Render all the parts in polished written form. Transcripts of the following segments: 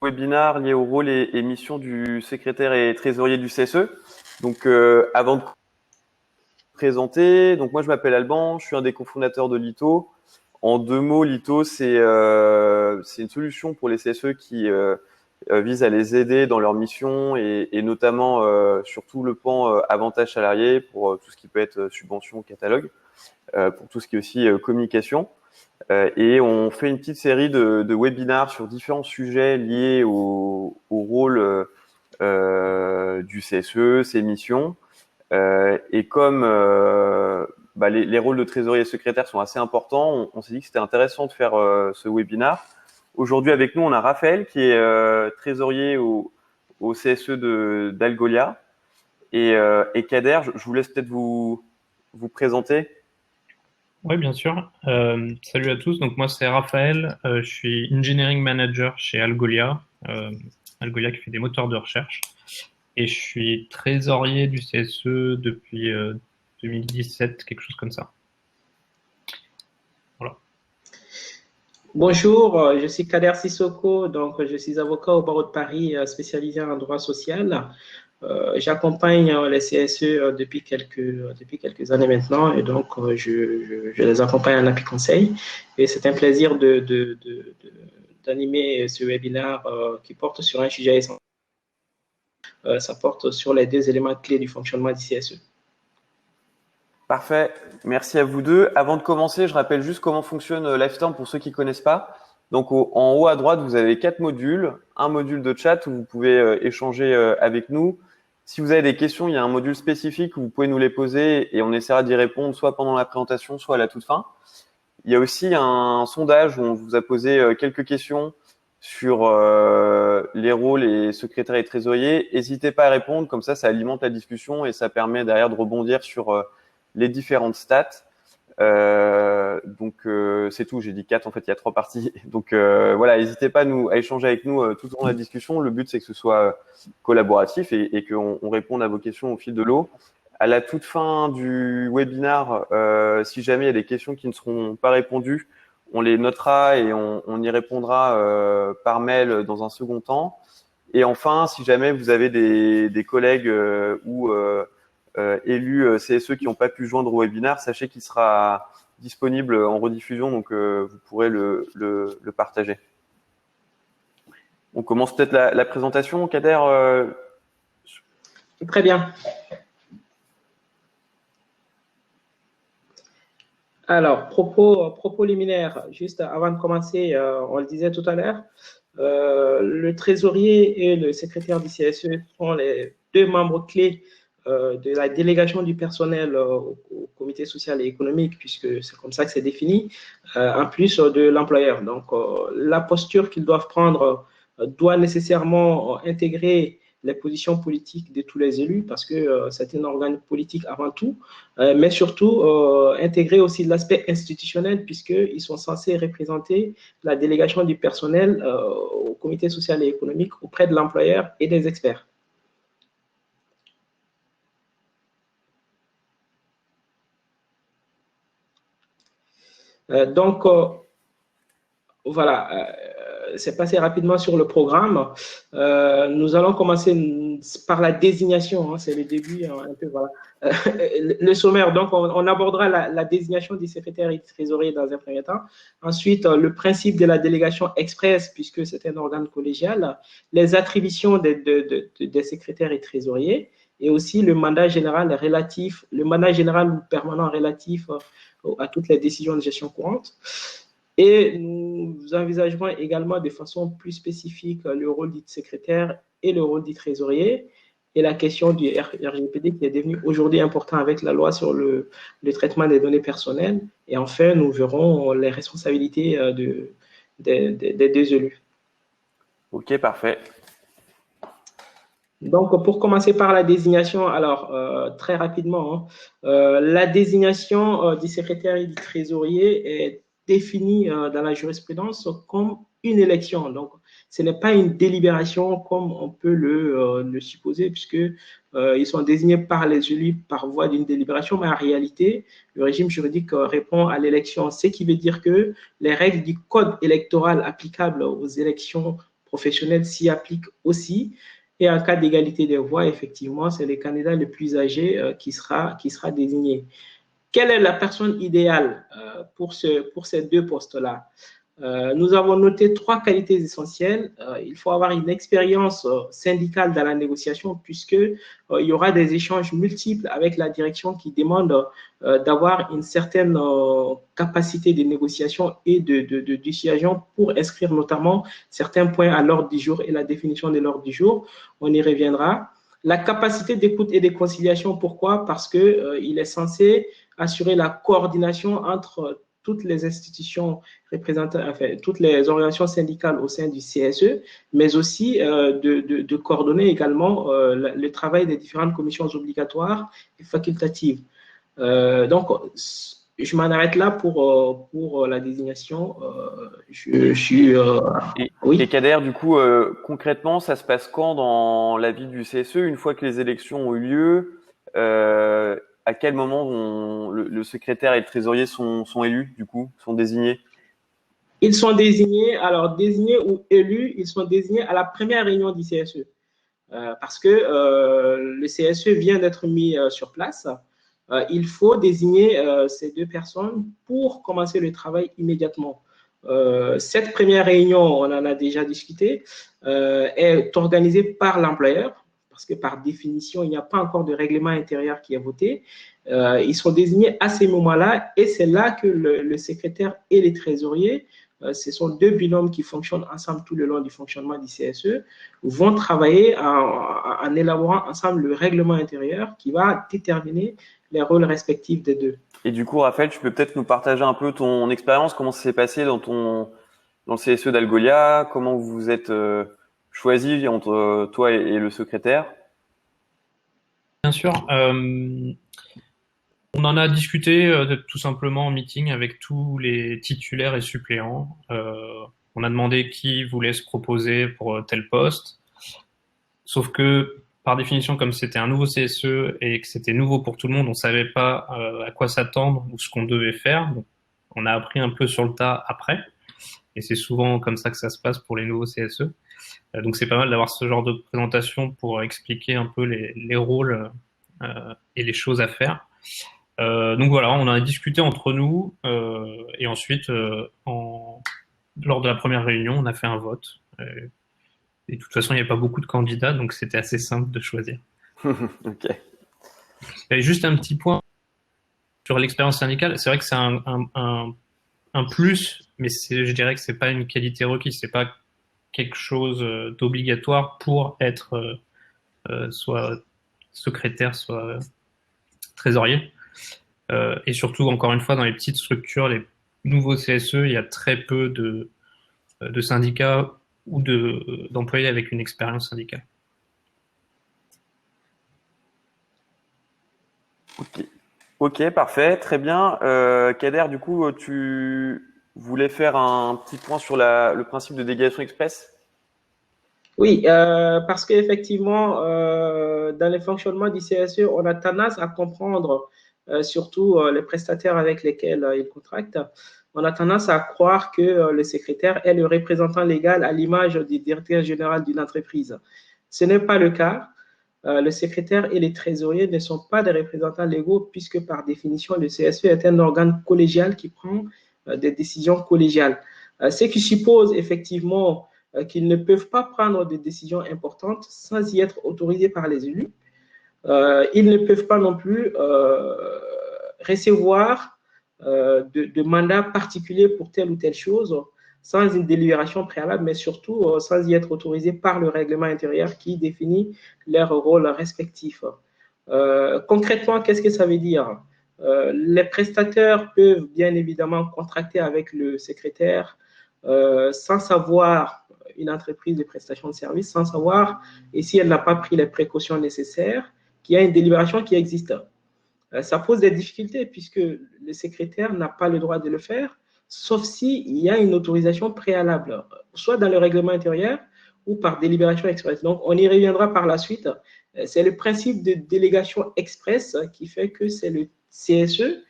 Webinaire lié au rôle et mission du secrétaire et trésorier du CSE. Donc, avant de présenter, donc moi je m'appelle Alban, je suis un des cofondateurs de Lito. En deux mots, Lito, c'est une solution pour les CSE qui vise à les aider dans leur mission et notamment sur tout le pan avantages salariés pour tout ce qui peut être subvention, catalogue, pour tout ce qui est aussi communication. Et on fait une petite série de webinars sur différents sujets liés au rôle du CSE, ses missions. Et comme les rôles de trésorier et secrétaire sont assez importants, on s'est dit que c'était intéressant de faire ce webinar. Aujourd'hui, avec nous, on a Raphaël qui est trésorier au CSE d'Algolia. Et Kader, je vous laisse peut-être vous présenter. Oui, bien sûr. Salut à tous. Donc moi c'est Raphaël. Je suis engineering manager chez Algolia. Algolia qui fait des moteurs de recherche. Et je suis trésorier du CSE depuis 2017, quelque chose comme ça. Voilà. Bonjour, je suis Kader Sissoko, donc je suis avocat au barreau de Paris spécialisé en droit social. J'accompagne les CSE depuis quelques années maintenant et donc je les accompagne en appui conseil. Et c'est un plaisir d'animer ce webinaire qui porte sur un sujet essentiel. Ça porte sur les deux éléments clés du fonctionnement du CSE. Parfait, merci à vous deux. Avant de commencer, je rappelle juste comment fonctionne Lifestorm pour ceux qui connaissent pas. Donc en haut à droite, vous avez 4 modules, un module de chat où vous pouvez échanger avec nous. Si vous avez des questions, il y a un module spécifique où vous pouvez nous les poser et on essaiera d'y répondre soit pendant la présentation, soit à la toute fin. Il y a aussi un sondage où on vous a posé quelques questions sur les rôles et secrétaire et trésorier. N'hésitez pas à répondre, comme ça alimente la discussion et ça permet derrière de rebondir sur les différentes stats. Donc c'est tout, j'ai dit 4, en fait il y a 3 parties. Donc voilà, n'hésitez pas à échanger avec nous tout au long de la discussion. Le but c'est que ce soit collaboratif et qu'on réponde à vos questions au fil de l'eau. À la toute fin du webinar, si jamais il y a des questions qui ne seront pas répondues, on les notera et on y répondra par mail dans un second temps. Et enfin, si jamais vous avez des collègues ou élus CSE qui n'ont pas pu joindre au webinaire, sachez qu'il sera disponible en rediffusion, donc vous pourrez le partager. On commence peut-être la présentation, Kader. Très bien. Alors, propos liminaires, juste avant de commencer, on le disait tout à l'heure, le trésorier et le secrétaire du CSE sont les deux membres clés de la délégation du personnel au comité social et économique, puisque c'est comme ça que c'est défini, en plus de l'employeur. Donc, la posture qu'ils doivent prendre doit nécessairement intégrer les positions politiques de tous les élus, parce que c'est un organe politique avant tout, mais surtout intégrer aussi l'aspect institutionnel, puisqu'ils sont censés représenter la délégation du personnel au comité social et économique auprès de l'employeur et des experts. Donc, voilà, c'est passé rapidement sur le programme. Nous allons commencer par la désignation, hein, c'est le début, un peu, voilà. Le sommaire, donc on abordera la désignation du secrétaire et du trésorier dans un premier temps. Ensuite, le principe de la délégation express, puisque c'est un organe collégial, les attributions des secrétaires et trésoriers, et aussi le mandat général ou permanent relatif à toutes les décisions de gestion courante. Et nous envisagerons également de façon plus spécifique le rôle du secrétaire et le rôle du trésorier et la question du RGPD qui est devenu aujourd'hui important avec la loi sur le traitement des données personnelles. Et enfin, nous verrons les responsabilités des deux élus. Ok, parfait. Donc, pour commencer par la désignation, alors très rapidement, la désignation du secrétaire et du trésorier est définie dans la jurisprudence comme une élection. Donc, ce n'est pas une délibération comme on peut le supposer, puisque ils sont désignés par les élus par voie d'une délibération, mais en réalité, le régime juridique répond à l'élection, ce qui veut dire que les règles du code électoral applicables aux élections professionnelle s'y applique aussi. Et en cas d'égalité des voix, effectivement, c'est le candidat le plus âgé qui sera désigné. Quelle est la personne idéale pour ces deux postes-là? Nous avons noté 3 qualités essentielles. Il faut avoir une expérience syndicale dans la négociation puisque il y aura des échanges multiples avec la direction qui demandent d'avoir une certaine capacité de négociation et de dissuasion pour inscrire notamment certains points à l'ordre du jour et la définition de l'ordre du jour. On y reviendra. La capacité d'écoute et de conciliation, pourquoi? Parce que il est censé assurer la coordination entre toutes les institutions représentées, enfin, toutes les organisations syndicales au sein du CSE, mais aussi de coordonner également le travail des différentes commissions obligatoires et facultatives. Donc, je m'en arrête là pour la désignation. Je suis. Oui. Et Kader, du coup, concrètement, ça se passe quand dans la vie du CSE, une fois que les élections ont eu lieu à quel moment le secrétaire et le trésorier sont élus, du coup, sont désignés? Ils sont désignés, alors désignés ou élus, ils sont désignés à la première réunion du CSE. Parce que le CSE vient d'être mis sur place. Il faut désigner ces 2 personnes pour commencer le travail immédiatement. Cette première réunion, on en a déjà discuté, est organisée par l'employeur, parce que par définition, il n'y a pas encore de règlement intérieur qui est voté. Ils sont désignés à ces moments-là et c'est là que le secrétaire et les trésoriers, ce sont 2 binômes qui fonctionnent ensemble tout le long du fonctionnement du CSE, vont travailler en élaborant ensemble le règlement intérieur qui va déterminer les rôles respectifs des 2. Et du coup, Raphaël, tu peux peut-être nous partager un peu ton expérience, comment ça s'est passé dans le CSE d'Algolia, comment vous vous êtes choisi entre toi et le secrétaire? Bien sûr. On en a discuté tout simplement en meeting avec tous les titulaires et suppléants. On a demandé qui voulait se proposer pour tel poste. Sauf que, par définition, comme c'était un nouveau CSE et que c'était nouveau pour tout le monde, on savait pas à quoi s'attendre ou ce qu'on devait faire. Donc, on a appris un peu sur le tas après. Et c'est souvent comme ça que ça se passe pour les nouveaux CSE. Donc, c'est pas mal d'avoir ce genre de présentation pour expliquer un peu les rôles et les choses à faire. Donc voilà, on a discuté entre nous et ensuite, lors de la première réunion, on a fait un vote. Et de toute façon, il n'y avait pas beaucoup de candidats, donc c'était assez simple de choisir. Ok. Et juste un petit point sur l'expérience syndicale. C'est vrai que c'est un plus, mais je dirais que c'est pas une qualité requise. C'est pas quelque chose d'obligatoire pour être soit secrétaire, soit trésorier. Et surtout, encore une fois, dans les petites structures, les nouveaux CSE, il y a très peu de syndicats ou d'employés avec une expérience syndicale. Ok, parfait, très bien. Kader, du coup, tu voulais faire un petit point sur le principe de délégation express? Oui, parce qu'effectivement, dans le fonctionnement du CSE, on a tendance à comprendre, surtout les prestataires avec lesquels ils contractent, on a tendance à croire que le secrétaire est le représentant légal à l'image du directeur général d'une entreprise. Ce n'est pas le cas. Le secrétaire et les trésoriers ne sont pas des représentants légaux puisque par définition, le CSE est un organe collégial qui prend des décisions collégiales. Ce qui suppose effectivement qu'ils ne peuvent pas prendre des décisions importantes sans y être autorisés par les élus. Ils ne peuvent pas non plus recevoir de mandat particulier pour telle ou telle chose sans une délibération préalable, mais surtout sans y être autorisés par le règlement intérieur qui définit leurs rôles respectifs. Concrètement, qu'est-ce que ça veut dire? Les prestataires peuvent bien évidemment contracter avec le secrétaire sans savoir une entreprise de prestation de services, sans savoir, et si elle n'a pas pris les précautions nécessaires, qu'il y a une délibération qui existe. Ça pose des difficultés puisque le secrétaire n'a pas le droit de le faire, sauf s'il y a une autorisation préalable, soit dans le règlement intérieur ou par délibération express. Donc, on y reviendra par la suite. C'est le principe de délégation express qui fait que c'est le CSE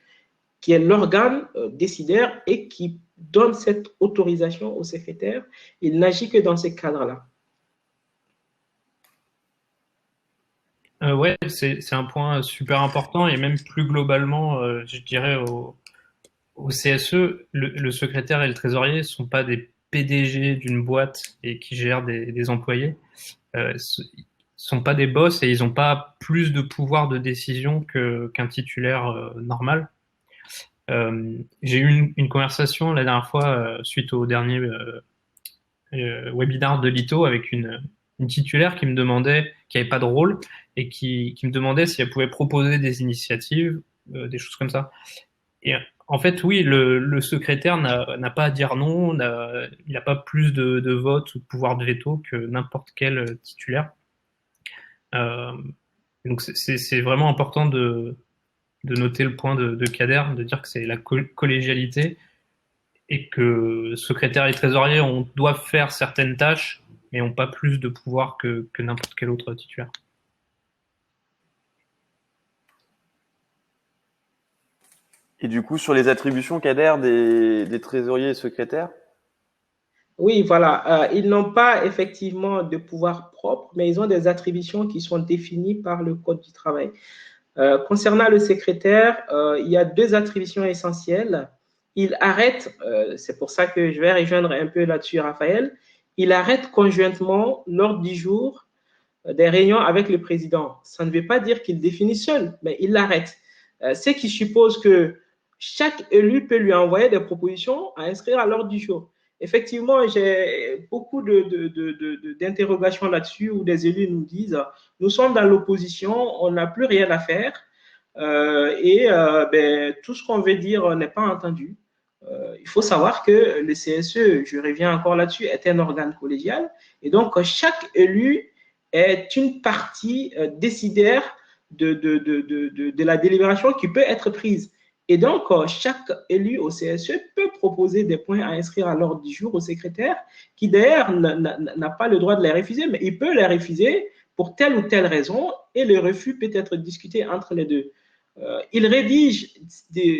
qui est l'organe décideur et qui donne cette autorisation au secrétaire. Il n'agit que dans ces cadres-là. Ouais, c'est un point super important et même plus globalement, je dirais au CSE, le secrétaire et le trésorier sont pas des PDG d'une boîte et qui gèrent des employés. Sont pas des boss et ils n'ont pas plus de pouvoir de décision qu'un titulaire normal. J'ai eu une conversation la dernière fois suite au dernier webinar de Lito avec une titulaire qui me demandait, qui avait pas de rôle et qui me demandait si elle pouvait proposer des initiatives, des choses comme ça. Et en fait, oui, le secrétaire n'a pas à dire non, il n'a pas plus de vote ou de pouvoir de veto que n'importe quel titulaire. Donc c'est vraiment important de noter le point de Kader, de dire que c'est la collégialité et que secrétaire et trésorier doivent faire certaines tâches, mais n'ont pas plus de pouvoir que n'importe quel autre titulaire. Et du coup, sur les attributions, Kader, des trésoriers et secrétaires? Oui, voilà. Ils n'ont pas effectivement de pouvoir propre, mais ils ont des attributions qui sont définies par le Code du travail. Concernant le secrétaire, il y a deux attributions essentielles. Il arrête, c'est pour ça que je vais rejoindre un peu là-dessus Raphaël, il arrête conjointement l'ordre du jour des réunions avec le président. Ça ne veut pas dire qu'il définit seul, mais il l'arrête. Ce qui suppose que chaque élu peut lui envoyer des propositions à inscrire à l'ordre du jour. Effectivement, j'ai beaucoup d'interrogations là-dessus où des élus nous disent nous sommes dans l'opposition, on n'a plus rien à faire tout ce qu'on veut dire n'est pas entendu. Il faut savoir que le CSE, je reviens encore là-dessus, est un organe collégial et donc chaque élu est une partie décidaire de la délibération qui peut être prise. Et donc, chaque élu au CSE peut proposer des points à inscrire à l'ordre du jour au secrétaire, qui d'ailleurs n'a pas le droit de les refuser, mais il peut les refuser pour telle ou telle raison, et le refus peut être discuté entre les deux. Il rédige,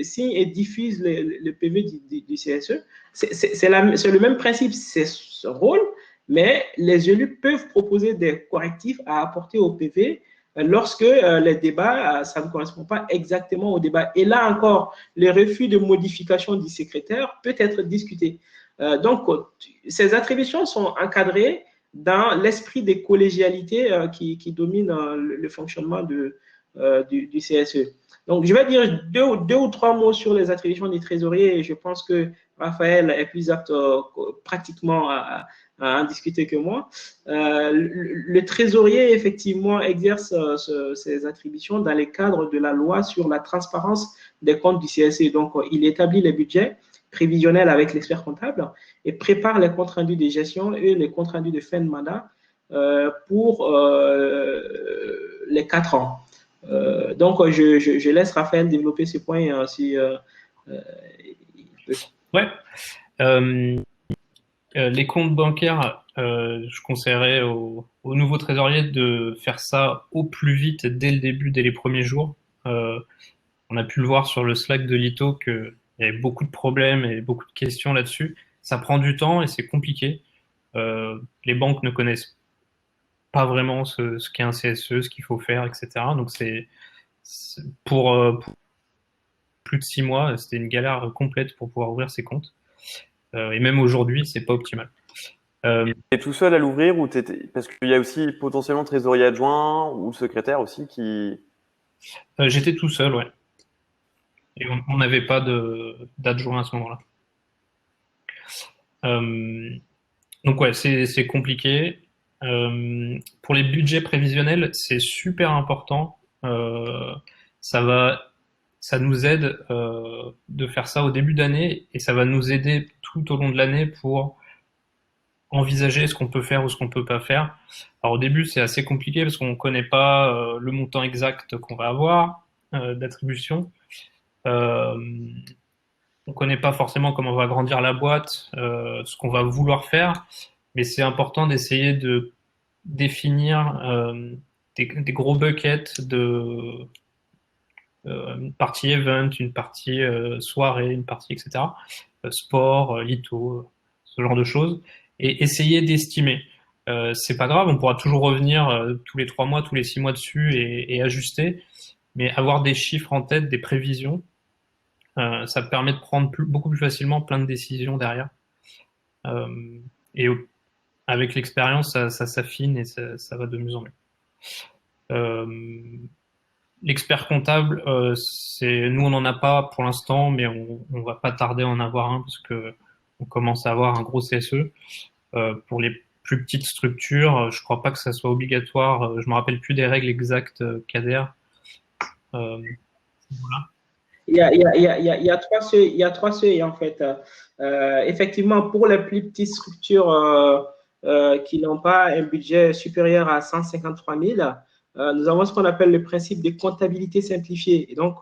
signe et diffuse le PV du CSE. C'est le même principe, c'est ce rôle, mais les élus peuvent proposer des correctifs à apporter au PV lorsque les débats, ça ne correspond pas exactement au débat. Et là encore, le refus de modification du secrétaire peut être discuté. Donc, ces attributions sont encadrées dans l'esprit des collégialités qui domine le fonctionnement du CSE. Donc, je vais dire deux ou trois mots sur les attributions des trésoriers et je pense que Raphaël est plus apte pratiquement à en discuter que moi. Le trésorier, effectivement, exerce ses attributions dans le cadre de la loi sur la transparence des comptes du CSE. Donc, il établit les budgets prévisionnels avec l'expert comptable et prépare les comptes rendus de gestion et les comptes rendus de fin de mandat pour les 4 ans. Donc, je laisse Raphaël développer ce point si Ouais. Les comptes bancaires, je conseillerais aux nouveaux trésoriers de faire ça au plus vite dès le début, dès les premiers jours. On a pu le voir sur le Slack de Lito qu'il y avait beaucoup de problèmes et beaucoup de questions là-dessus. Ça prend du temps et c'est compliqué. Les banques ne connaissent pas vraiment ce qu'est un CSE, ce qu'il faut faire, etc. Donc c'est pour plus de 6 mois, c'était une galère complète pour pouvoir ouvrir ses comptes. Et même aujourd'hui, c'est pas optimal. T'es tout seul à l'ouvrir ou parce qu'il y a aussi potentiellement le trésorier adjoint ou le secrétaire aussi qui. J'étais tout seul, ouais. Et on n'avait pas d'adjoint à ce moment-là. Donc ouais, c'est compliqué. Pour les budgets prévisionnels, c'est super important. Ça nous aide de faire ça au début d'année et ça va nous aider tout au long de l'année pour envisager ce qu'on peut faire ou ce qu'on peut pas faire. Alors au début, c'est assez compliqué parce qu'on connaît pas le montant exact qu'on va avoir d'attribution. On connaît pas forcément comment on va grandir la boîte, ce qu'on va vouloir faire, mais c'est important d'essayer de définir des gros buckets une partie event, une partie soirée, une partie etc. Sport, litho, ce genre de choses, et essayer d'estimer. C'est pas grave, on pourra toujours revenir tous les 3 mois, tous les 6 mois dessus et ajuster, mais avoir des chiffres en tête, des prévisions, ça permet de prendre beaucoup plus facilement plein de décisions derrière. Et avec l'expérience, ça s'affine et ça va de mieux en mieux. L'expert comptable, nous on n'en a pas pour l'instant, mais on va pas tarder à en avoir un parce que on commence à avoir un gros CSE. Pour les plus petites structures, je crois pas que ça soit obligatoire. Je me rappelle plus des règles exactes, Kader. Voilà. Il y a trois seuils en fait. Effectivement, pour les plus petites structures qui n'ont pas un budget supérieur à 153 000, nous avons ce qu'on appelle le principe de comptabilité simplifiée. Et donc,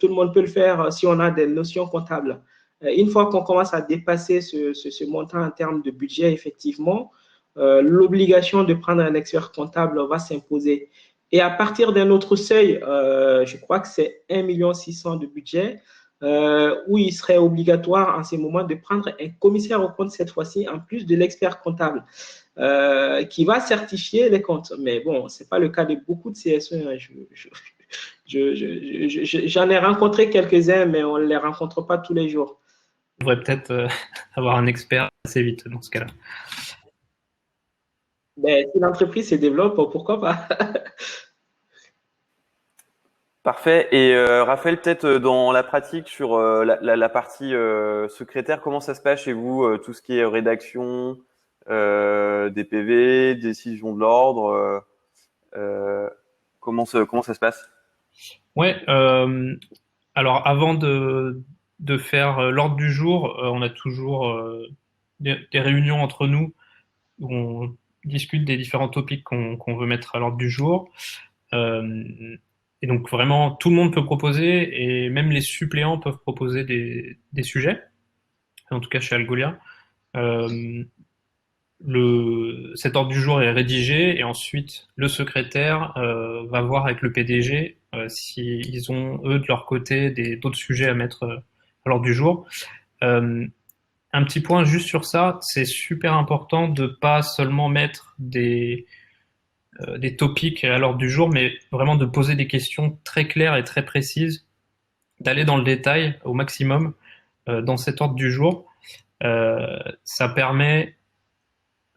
tout le monde peut le faire si on a des notions comptables. Une fois qu'on commence à dépasser ce montant en termes de budget, effectivement, l'obligation de prendre un expert comptable va s'imposer. Et à partir d'un autre seuil, je crois que c'est 1,6 million de budget, où il serait obligatoire en ces moments de prendre un commissaire aux comptes cette fois-ci, en plus de l'expert comptable, qui va certifier les comptes. Mais bon, ce n'est pas le cas de beaucoup de CSE. Hein. J'en ai rencontré quelques-uns, mais on ne les rencontre pas tous les jours. On devrait peut-être avoir un expert assez vite dans ce cas-là. Mais si l'entreprise se développe, pourquoi pas? Parfait. Et Raphaël, peut-être dans la pratique sur la partie secrétaire, comment ça se passe chez vous, tout ce qui est rédaction, des PV, décision de l'ordre, comment ça se passe? Ouais. Alors avant de faire l'ordre du jour, on a toujours des réunions entre nous où on discute des différents topics qu'on veut mettre à l'ordre du jour. Et donc vraiment, tout le monde peut proposer et même les suppléants peuvent proposer des sujets. En tout cas chez Algolia. Cet ordre du jour est rédigé et ensuite le secrétaire va voir avec le PDG s'ils ont eux de leur côté d'autres sujets à mettre à l'ordre du jour. Un petit point juste sur ça, c'est super important de pas seulement mettre des topics à l'ordre du jour, mais vraiment de poser des questions très claires et très précises, d'aller dans le détail au maximum dans cet ordre du jour. Ça permet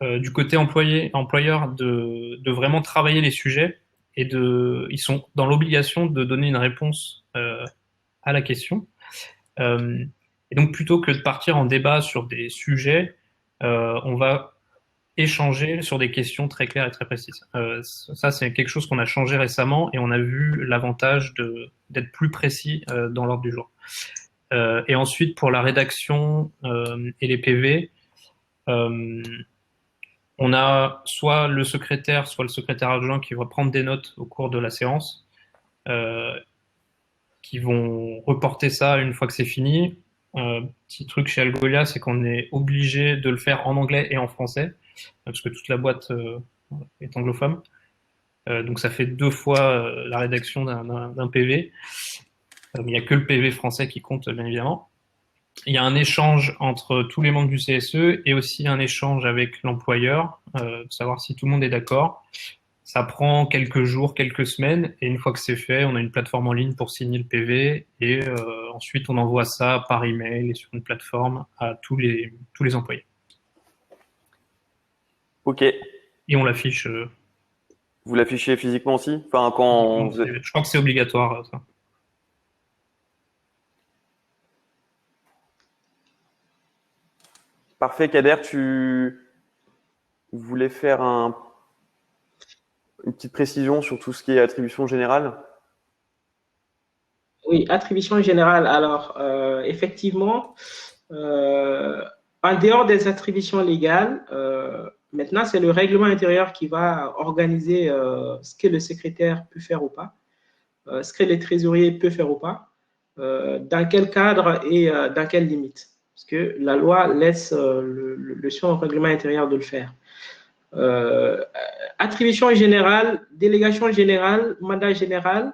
du côté employeur de vraiment travailler les sujets et ils sont dans l'obligation de donner une réponse à la question. Et donc plutôt que de partir en débat sur des sujets, on va échanger sur des questions très claires et très précises. Ça, c'est quelque chose qu'on a changé récemment et on a vu l'avantage d'être plus précis dans l'ordre du jour. Et ensuite, pour la rédaction et les PV, on a soit le secrétaire adjoint qui va prendre des notes au cours de la séance, qui vont reporter ça une fois que c'est fini. Petit truc chez Algolia, c'est qu'on est obligé de le faire en anglais et en français, parce que toute la boîte est anglophone. Donc ça fait 2 fois la rédaction d'un PV. Il n'y a que le PV français qui compte, bien évidemment. Il y a un échange entre tous les membres du CSE et aussi un échange avec l'employeur, savoir si tout le monde est d'accord. Ça prend quelques jours, quelques semaines, et une fois que c'est fait, on a une plateforme en ligne pour signer le PV, et ensuite on envoie ça par email et sur une plateforme à tous les employés. Ok. Et on l'affiche. Vous l'affichez physiquement aussi? Enfin, quand je crois que c'est obligatoire, ça. Parfait, Kader, tu voulais faire une petite précision sur tout ce qui est attribution générale? Oui, attribution générale. Alors, effectivement, en dehors des attributions légales, maintenant, c'est le règlement intérieur qui va organiser ce que le secrétaire peut faire ou pas, ce que le trésorier peut faire ou pas, dans quel cadre et dans quelles limites. Parce que la loi laisse le champ au règlement intérieur de le faire. Attribution générale, délégation générale, mandat général.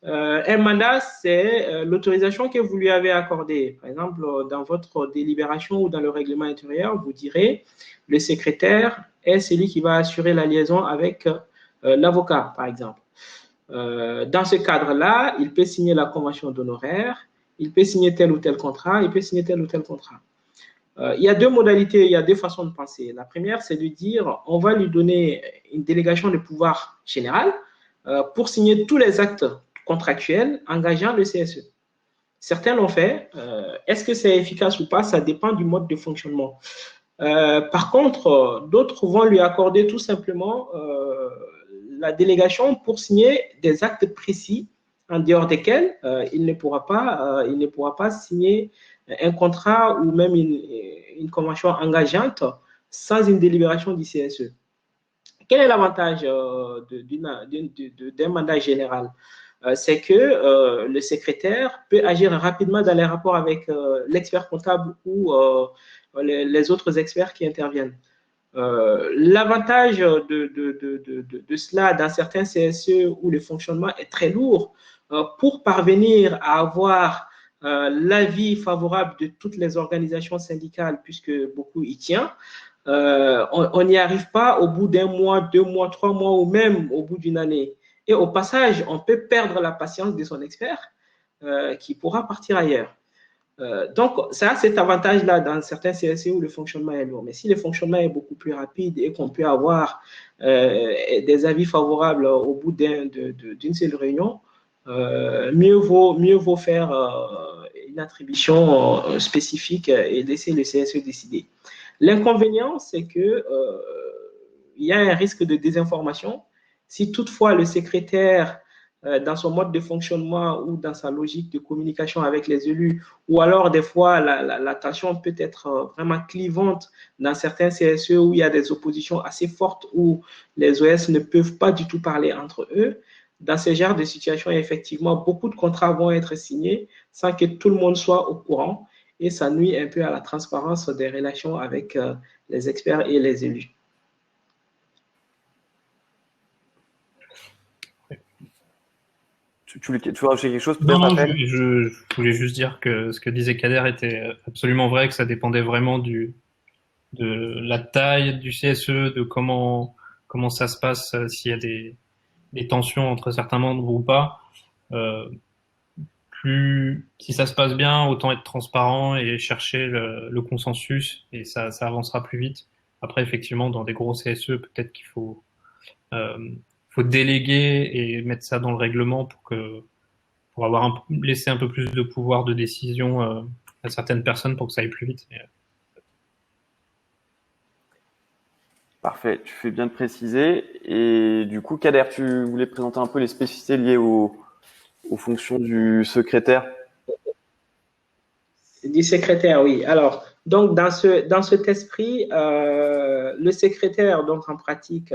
Un mandat, c'est l'autorisation que vous lui avez accordée. Par exemple, dans votre délibération ou dans le règlement intérieur, vous direz le secrétaire est celui qui va assurer la liaison avec l'avocat, par exemple. Dans ce cadre-là, il peut signer la convention d'honoraires, il peut signer tel ou tel contrat, il peut signer tel ou tel contrat. Il y a deux modalités, il y a deux façons de penser. La première, c'est de dire on va lui donner une délégation de pouvoir général pour signer tous les actes contractuels engageant le CSE. Certains l'ont fait. Est-ce que c'est efficace ou pas? Ça dépend du mode de fonctionnement. Par contre, d'autres vont lui accorder tout simplement la délégation pour signer des actes précis en dehors desquels il ne pourra pas signer un contrat ou même une convention engageante sans une délibération du CSE. Quel est l'avantage d'un mandat général? C'est que le secrétaire peut agir rapidement dans les rapports avec l'expert comptable ou les autres experts qui interviennent. L'avantage de cela dans certains CSE où le fonctionnement est très lourd, pour parvenir à avoir l'avis favorable de toutes les organisations syndicales, puisque beaucoup y tiennent, on n'y arrive pas au bout d'un mois, 2 mois, 3 mois ou même au bout d'une année. Et au passage, on peut perdre la patience de son expert qui pourra partir ailleurs. Donc, ça a cet avantage-là dans certains CSE où le fonctionnement est lourd. Mais si le fonctionnement est beaucoup plus rapide et qu'on peut avoir des avis favorables au bout d'une seule réunion, mieux vaut faire une attribution spécifique et laisser le CSE décider. L'inconvénient, c'est que il y a un risque de désinformation. Si toutefois le secrétaire, dans son mode de fonctionnement ou dans sa logique de communication avec les élus, ou alors des fois la tension peut être vraiment clivante dans certains CSE où il y a des oppositions assez fortes, où les OS ne peuvent pas du tout parler entre eux. Dans ce genre de situation, effectivement, beaucoup de contrats vont être signés sans que tout le monde soit au courant et ça nuit un peu à la transparence des relations avec les experts et les élus. Tu veux rajouter quelque chose Non, peut-être, je voulais juste dire que ce que disait Kader était absolument vrai, que ça dépendait vraiment de la taille du CSE, de comment ça se passe, s'il y a des tensions entre certains membres ou pas. Si ça se passe bien, autant être transparent et chercher le consensus et ça avancera plus vite. Après, effectivement, dans des gros CSE, peut-être qu'il faut déléguer et mettre ça dans le règlement pour laisser un peu plus de pouvoir de décision à certaines personnes pour que ça aille plus vite. Parfait, tu fais bien de préciser. Et du coup, Kader, tu voulais présenter un peu les spécificités liées aux fonctions du secrétaire? Du secrétaire, oui. Alors, donc dans cet esprit, le secrétaire, donc en pratique,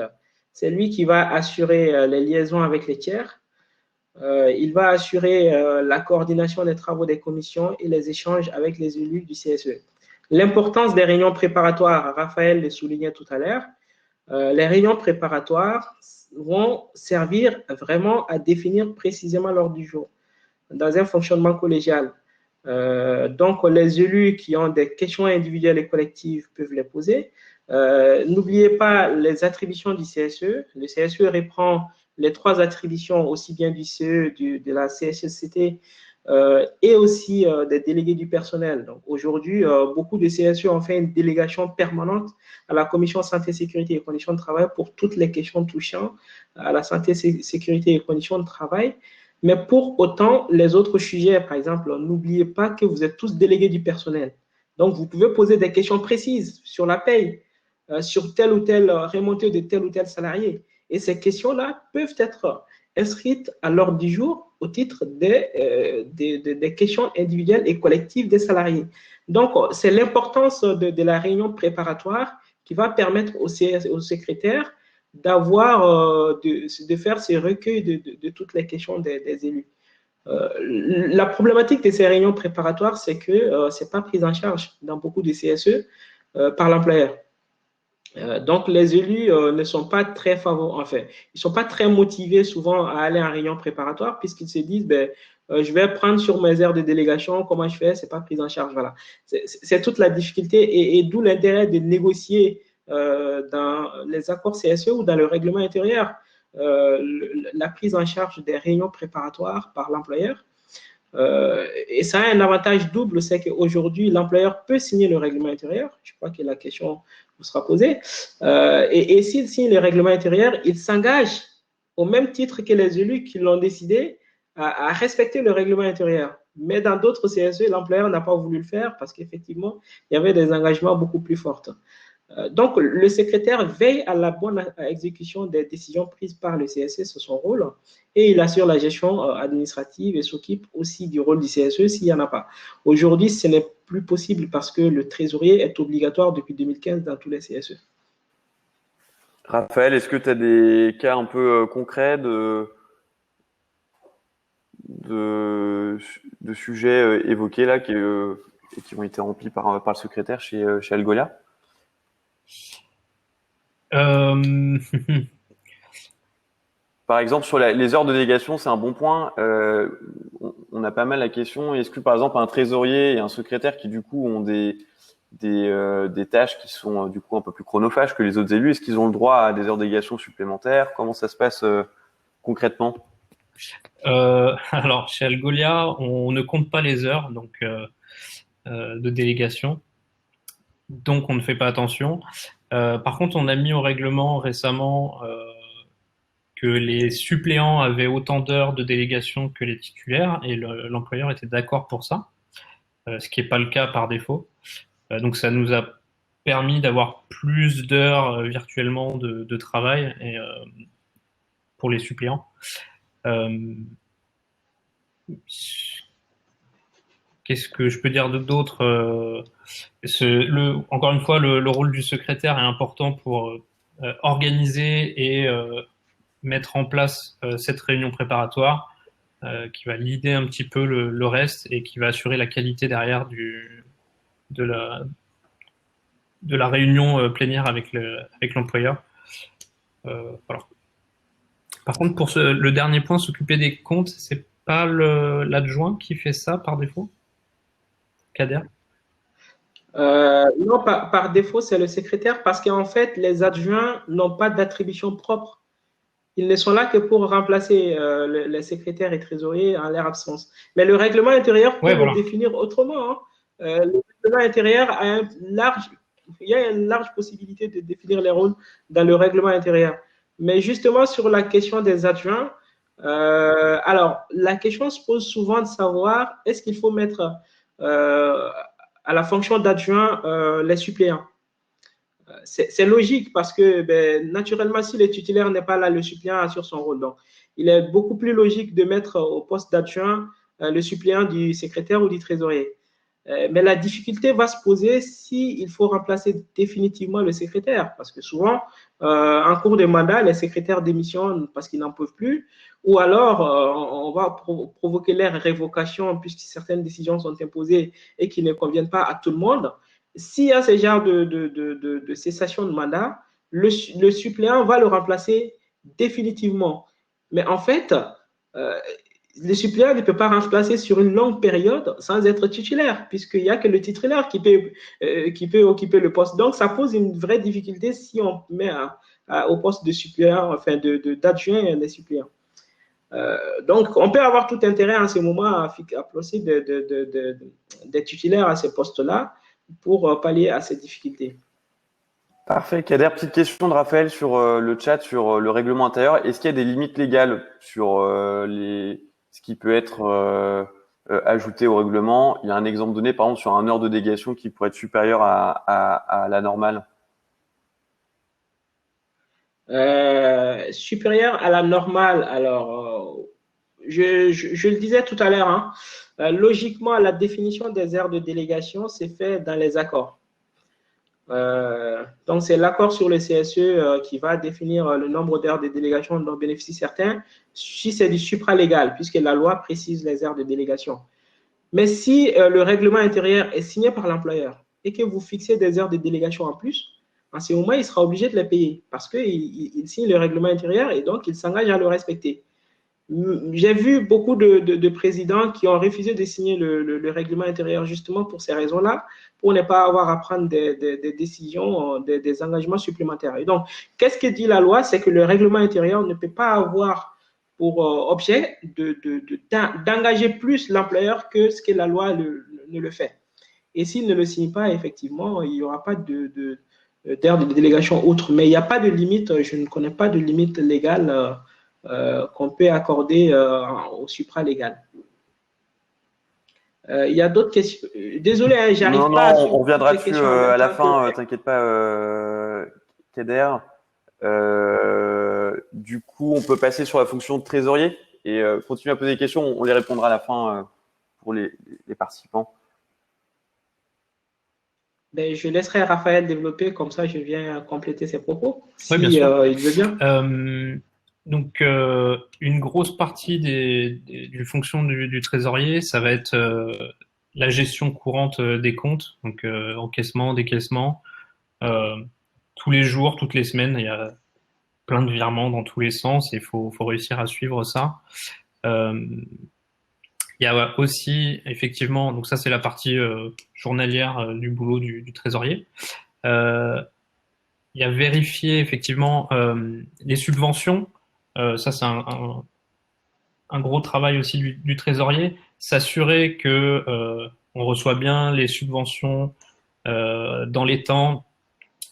c'est lui qui va assurer les liaisons avec les tiers. Il va assurer la coordination des travaux des commissions et les échanges avec les élus du CSE. L'importance des réunions préparatoires, Raphaël le soulignait tout à l'heure, les réunions préparatoires vont servir vraiment à définir précisément l'ordre du jour dans un fonctionnement collégial. Donc, les élus qui ont des questions individuelles et collectives peuvent les poser. N'oubliez pas les attributions du CSE. Le CSE reprend les 3 attributions aussi bien du CE, de la CHSCT et aussi des délégués du personnel. Donc, aujourd'hui, beaucoup de CSE ont fait une délégation permanente à la Commission santé, sécurité et conditions de travail pour toutes les questions touchant à la santé, sécurité et conditions de travail. Mais pour autant, les autres sujets, par exemple, n'oubliez pas que vous êtes tous délégués du personnel. Donc, vous pouvez poser des questions précises sur la paye, sur telle ou telle remontée de tel ou tel salarié. Et ces questions-là peuvent être inscrites à l'ordre du jour au titre des questions individuelles et collectives des salariés. Donc, c'est l'importance de la réunion préparatoire qui va permettre au secrétaire de faire ces recueils de toutes les questions des élus. La problématique de ces réunions préparatoires, c'est que ce n'est pas pris en charge dans beaucoup de CSE par l'employeur. Donc, les élus ne sont pas très favorables, enfin, ils sont pas très motivés souvent à aller en réunion préparatoire puisqu'ils se disent, ben, je vais prendre sur mes aires de délégation, comment je fais, c'est pas pris en charge, voilà. C'est toute la difficulté et d'où l'intérêt de négocier dans les accords CSE ou dans le règlement intérieur la prise en charge des réunions préparatoires par l'employeur. Et ça a un avantage double, c'est qu'aujourd'hui, l'employeur peut signer le règlement intérieur. Je crois que la question vous sera posée. Et s'il signe le règlement intérieur, il s'engage au même titre que les élus qui l'ont décidé à respecter le règlement intérieur. Mais dans d'autres CSE, l'employeur n'a pas voulu le faire parce qu'effectivement, il y avait des engagements beaucoup plus forts. Donc, le secrétaire veille à la bonne exécution des décisions prises par le CSE, c'est son rôle, et il assure la gestion administrative et s'occupe aussi du rôle du CSE s'il n'y en a pas. Aujourd'hui, ce n'est plus possible parce que le trésorier est obligatoire depuis 2015 dans tous les CSE. Raphaël, est-ce que tu as des cas un peu concrets de sujets évoqués là qui ont été remplis par le secrétaire chez Algolia? Par exemple, sur les heures de délégation, c'est un bon point. On a pas mal la question, est-ce que par exemple un trésorier et un secrétaire qui du coup ont des tâches qui sont du coup un peu plus chronophages que les autres élus, est-ce qu'ils ont le droit à des heures de délégation supplémentaires? Comment ça se passe concrètement? Alors, chez Algolia, on ne compte pas les heures de délégation, donc on ne fait pas attention. Par contre, on a mis au règlement récemment que les suppléants avaient autant d'heures de délégation que les titulaires, et l'employeur était d'accord pour ça, ce qui n'est pas le cas par défaut. Donc ça nous a permis d'avoir plus d'heures virtuellement de travail pour les suppléants. Qu'est-ce que je peux dire d'autre? Encore une fois, le rôle du secrétaire est important pour organiser et mettre en place cette réunion préparatoire qui va leader un petit peu le reste et qui va assurer la qualité derrière de la réunion plénière avec l'employeur. Voilà. Par contre, pour le dernier point, s'occuper des comptes, c'est pas l'adjoint qui fait ça par défaut? Kader? Non, par défaut, c'est le secrétaire parce qu'en fait, les adjoints n'ont pas d'attribution propre. Ils ne sont là que pour remplacer les secrétaires et trésoriers en leur absence. Mais le règlement intérieur peut le définir autrement. Hein. Le règlement intérieur il y a une large possibilité de définir les rôles dans le règlement intérieur. Mais justement, sur la question des adjoints, alors, la question se pose souvent de savoir est-ce qu'il faut mettre à la fonction d'adjoint les suppléants. C'est logique parce que naturellement, si le titulaire n'est pas là, le suppléant assure son rôle. Donc, il est beaucoup plus logique de mettre au poste d'adjoint le suppléant du secrétaire ou du trésorier. Mais la difficulté va se poser s'il faut remplacer définitivement le secrétaire, parce que souvent, en cours de mandat, les secrétaires démissionnent parce qu'ils n'en peuvent plus, ou alors on va provoquer leur révocation puisque certaines décisions sont imposées et qui ne conviennent pas à tout le monde. S'il y a ce genre de cessation de mandat, le suppléant va le remplacer définitivement. Mais en fait, le suppléant ne peut pas remplacer sur une longue période sans être titulaire, puisqu'il n'y a que le titulaire qui peut occuper le poste. Donc, ça pose une vraie difficulté si on met au poste de suppléant, enfin d'adjoint les suppléants. Donc, on peut avoir tout intérêt en ce moment à placer des titulaires à ces postes-là pour pallier à ces difficultés. Parfait. Kader, petite question de Raphaël sur le chat, sur le règlement intérieur. Est-ce qu'il y a des limites légales sur ce qui peut être ajouté au règlement? Il y a un exemple donné, par exemple, sur un heure de délégation qui pourrait être supérieur à la normale. Supérieur à la normale, alors je le disais tout à l'heure, hein, logiquement, la définition des heures de délégation, c'est fait dans les accords. Donc, c'est l'accord sur le CSE qui va définir le nombre d'heures de délégation dont bénéficient certains, si c'est du supralégal, puisque la loi précise les heures de délégation. Mais si le règlement intérieur est signé par l'employeur et que vous fixez des heures de délégation en plus, en ce moment, il sera obligé de les payer parce qu'il signe le règlement intérieur et donc il s'engage à le respecter. J'ai vu beaucoup de présidents qui ont refusé de signer le règlement intérieur justement pour ces raisons-là, pour ne pas avoir à prendre des décisions, des engagements supplémentaires. Et donc, qu'est-ce que dit la loi? C'est que le règlement intérieur ne peut pas avoir pour objet d'engager plus l'employeur que ce que la loi ne le fait. Et s'il ne le signe pas, effectivement, il n'y aura pas d'aire de délégation autre. Mais il n'y a pas de limite, je ne connais pas de limite légale qu'on peut accorder au supralégal. Il y a d'autres questions. Désolé, hein, j'arrive pas à suivre. On reviendra dessus à la fin, t'inquiète pas, Kader. Du coup, on peut passer sur la fonction de trésorier et continuer à poser des questions. On les répondra à la fin pour les participants. Ben, je laisserai Raphaël développer, comme ça je viens compléter ses propos, si bien sûr. il veut bien. Donc, une grosse partie du fonction du trésorier, ça va être la gestion courante des comptes, donc encaissement, décaissement. Tous les jours, toutes les semaines, il y a plein de virements dans tous les sens et il faut réussir à suivre ça. Il y a aussi, effectivement, donc ça c'est la partie journalière du boulot du trésorier. Il y a vérifier effectivement les subventions. Ça c'est un gros travail aussi du trésorier. S'assurer que on reçoit bien les subventions dans les temps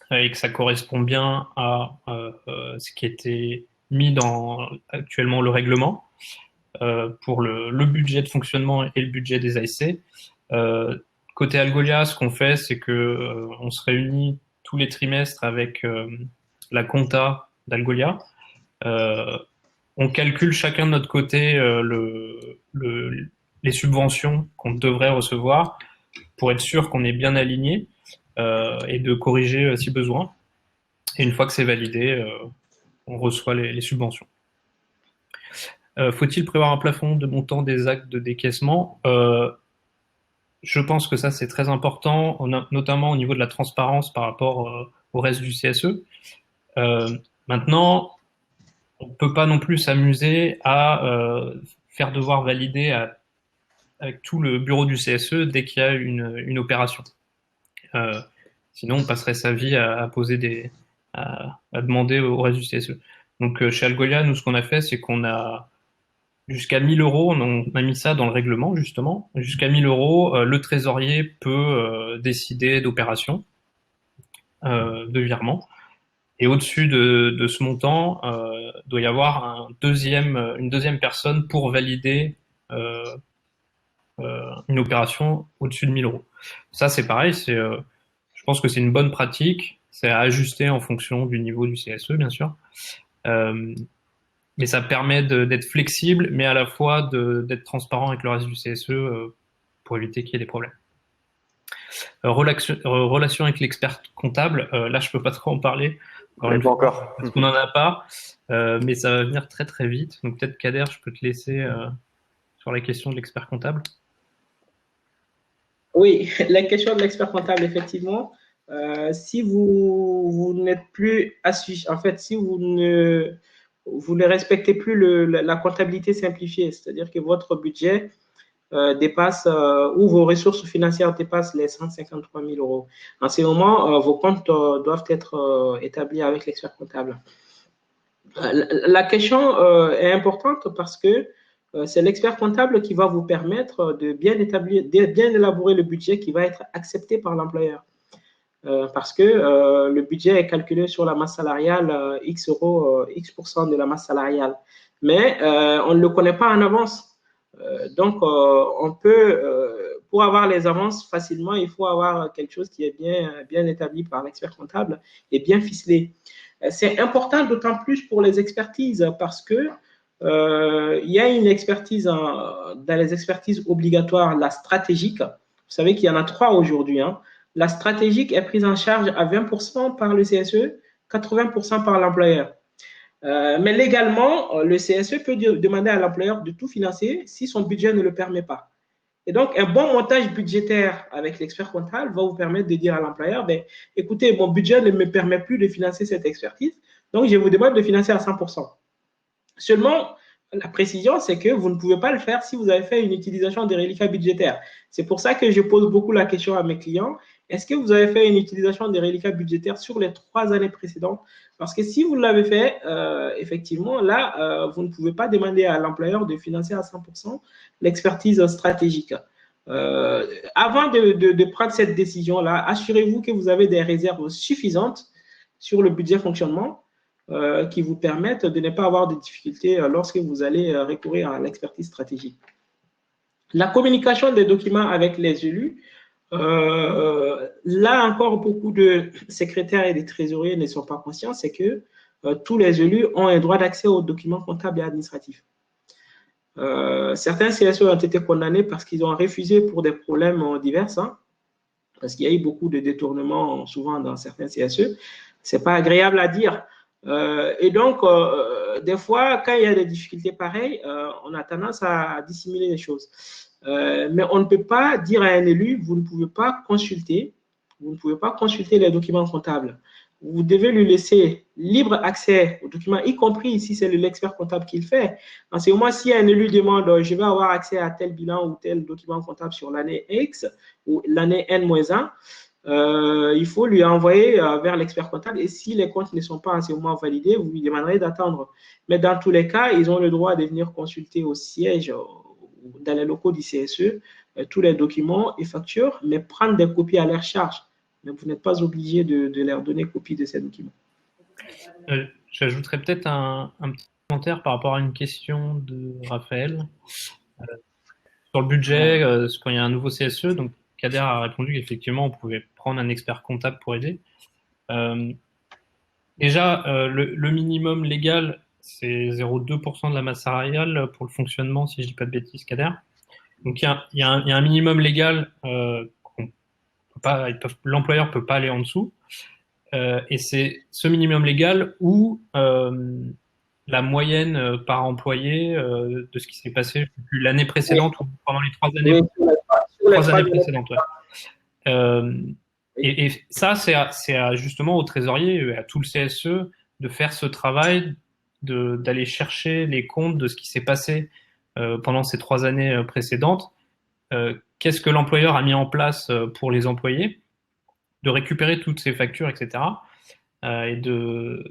et que ça correspond bien à ce qui était mis dans actuellement le règlement. Pour le budget de fonctionnement et le budget des ASC. Côté Algolia, ce qu'on fait, c'est que on se réunit tous les trimestres avec la compta d'Algolia. On calcule chacun de notre côté les subventions qu'on devrait recevoir pour être sûr qu'on est bien aligné et de corriger si besoin. Et une fois que c'est validé, on reçoit les subventions. Faut-il prévoir un plafond de montant des actes de décaissement? Je pense que ça c'est très important, notamment au niveau de la transparence par rapport au reste du CSE. Maintenant, on ne peut pas non plus s'amuser à faire devoir valider avec tout le bureau du CSE dès qu'il y a une opération. Sinon, on passerait sa vie à poser à demander au reste du CSE. Donc chez Algolia, nous ce qu'on a fait, c'est qu'on a jusqu'à 1 000 euros, on a mis ça dans le règlement justement. Jusqu'à 1 000 euros, le trésorier peut décider d'opération, de virement. Et au-dessus de ce montant, doit y avoir une deuxième personne pour valider une opération au-dessus de 1 000 euros. Ça, c'est pareil. Je pense que c'est une bonne pratique. C'est à ajuster en fonction du niveau du CSE, bien sûr. Mais ça permet d'être flexible, mais à la fois d'être transparent avec le reste du CSE pour éviter qu'il y ait des problèmes. Relation avec l'expert comptable, là je peux pas trop en parler. Encore. Parce qu'on n'en a pas, mais ça va venir très très vite. Donc peut-être Kader, je peux te laisser sur la question de l'expert comptable. Oui, la question de l'expert comptable, effectivement. Si vous n'êtes plus assujetti, en fait, si vous ne respectez plus la comptabilité simplifiée, c'est-à-dire que votre budget dépasse ou vos ressources financières dépassent les 153 000 euros. En ce moment, vos comptes doivent être établis avec l'expert comptable. La question est importante parce que c'est l'expert comptable qui va vous permettre de bien élaborer le budget qui va être accepté par l'employeur. Parce que le budget est calculé sur la masse salariale, X euros, X% de la masse salariale. Mais on ne le connaît pas en avance. Donc, on peut, pour avoir les avances facilement, il faut avoir quelque chose qui est bien établi par l'expert comptable et bien ficelé. C'est important d'autant plus pour les expertises parce que il y a une expertise dans les expertises obligatoires, la stratégique. Vous savez qu'il y en a 3 aujourd'hui, hein. La stratégique est prise en charge à 20% par le CSE, 80% par l'employeur. Mais légalement, le CSE peut demander à l'employeur de tout financer si son budget ne le permet pas. Et donc, un bon montage budgétaire avec l'expert comptable va vous permettre de dire à l'employeur, ben, écoutez, mon budget ne me permet plus de financer cette expertise, donc je vous demande de financer à 100%. Seulement, la précision, c'est que vous ne pouvez pas le faire si vous avez fait une utilisation des reliquats budgétaires. C'est pour ça que je pose beaucoup la question à mes clients. Est-ce que vous avez fait une utilisation des reliquats budgétaires sur les 3 années précédentes? Parce que si vous l'avez fait, effectivement, là, vous ne pouvez pas demander à l'employeur de financer à 100% l'expertise stratégique. Avant de prendre cette décision-là, assurez-vous que vous avez des réserves suffisantes sur le budget fonctionnement qui vous permettent de ne pas avoir de difficultés lorsque vous allez recourir à l'expertise stratégique. La communication des documents avec les élus, là encore, beaucoup de secrétaires et de trésoriers ne sont pas conscients, c'est que tous les élus ont un droit d'accès aux documents comptables et administratifs. Certains CSE ont été condamnés parce qu'ils ont refusé pour des problèmes divers, hein, parce qu'il y a eu beaucoup de détournements souvent dans certains CSE. C'est pas agréable à dire. Et donc, des fois, quand il y a des difficultés pareilles, on a tendance à dissimuler les choses. Mais on ne peut pas dire à un élu, vous ne pouvez pas consulter les documents comptables. Vous devez lui laisser libre accès aux documents, y compris si c'est l'expert comptable qui le fait. En ce moment, si un élu demande, je vais avoir accès à tel bilan ou tel document comptable sur l'année X ou l'année N-1, il faut lui envoyer vers l'expert comptable et si les comptes ne sont pas en ce moment validés, vous lui demanderez d'attendre. Mais dans tous les cas, ils ont le droit de venir consulter au siège, dans les locaux du CSE, tous les documents et factures, mais prendre des copies à leur charge. Mais vous n'êtes pas obligé de leur donner copie de ces documents. J'ajouterais peut-être un petit commentaire par rapport à une question de Raphaël. Sur le budget, quand il y a un nouveau CSE, donc Kader a répondu qu'effectivement, on pouvait prendre un expert comptable pour aider. Déjà, le minimum légal, c'est 0,2% de la masse salariale pour le fonctionnement, si je dis pas de bêtises, Kader. Donc, il y a un minimum légal l'employeur peut pas aller en dessous. Et c'est ce minimum légal où la moyenne par employé de ce qui s'est passé l'année précédente ou pendant les 3 années, précédentes. Ouais. Et ça, c'est justement au trésorier et à tout le CSE de faire ce travail, d'aller chercher les comptes de ce qui s'est passé pendant ces 3 années précédentes. Qu'est-ce que l'employeur a mis en place pour les employés, de récupérer toutes ces factures, etc. Et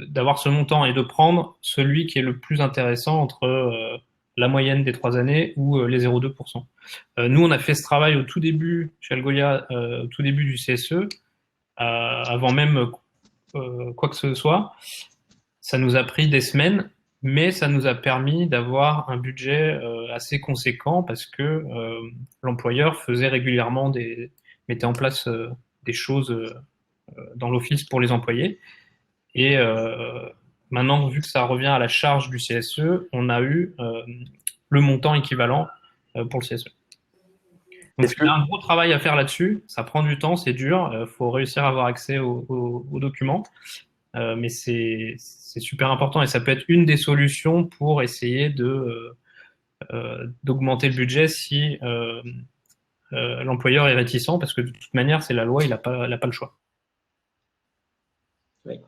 d'avoir ce montant et de prendre celui qui est le plus intéressant entre la moyenne des 3 années ou les 0,2%. Nous, on a fait ce travail au tout début, chez Algolia, au tout début du CSE, avant même quoi que ce soit. Ça nous a pris des semaines, mais ça nous a permis d'avoir un budget assez conséquent parce que l'employeur faisait régulièrement mettait en place des choses dans l'office pour les employés. Et maintenant, vu que ça revient à la charge du CSE, on a eu le montant équivalent pour le CSE. Donc, il y a un gros travail à faire là-dessus. Ça prend du temps, c'est dur. Il faut réussir à avoir accès aux documents. Mais c'est super important et ça peut être une des solutions pour essayer d'augmenter le budget si l'employeur est réticent, parce que de toute manière, c'est la loi, il n'a pas le choix. Oui.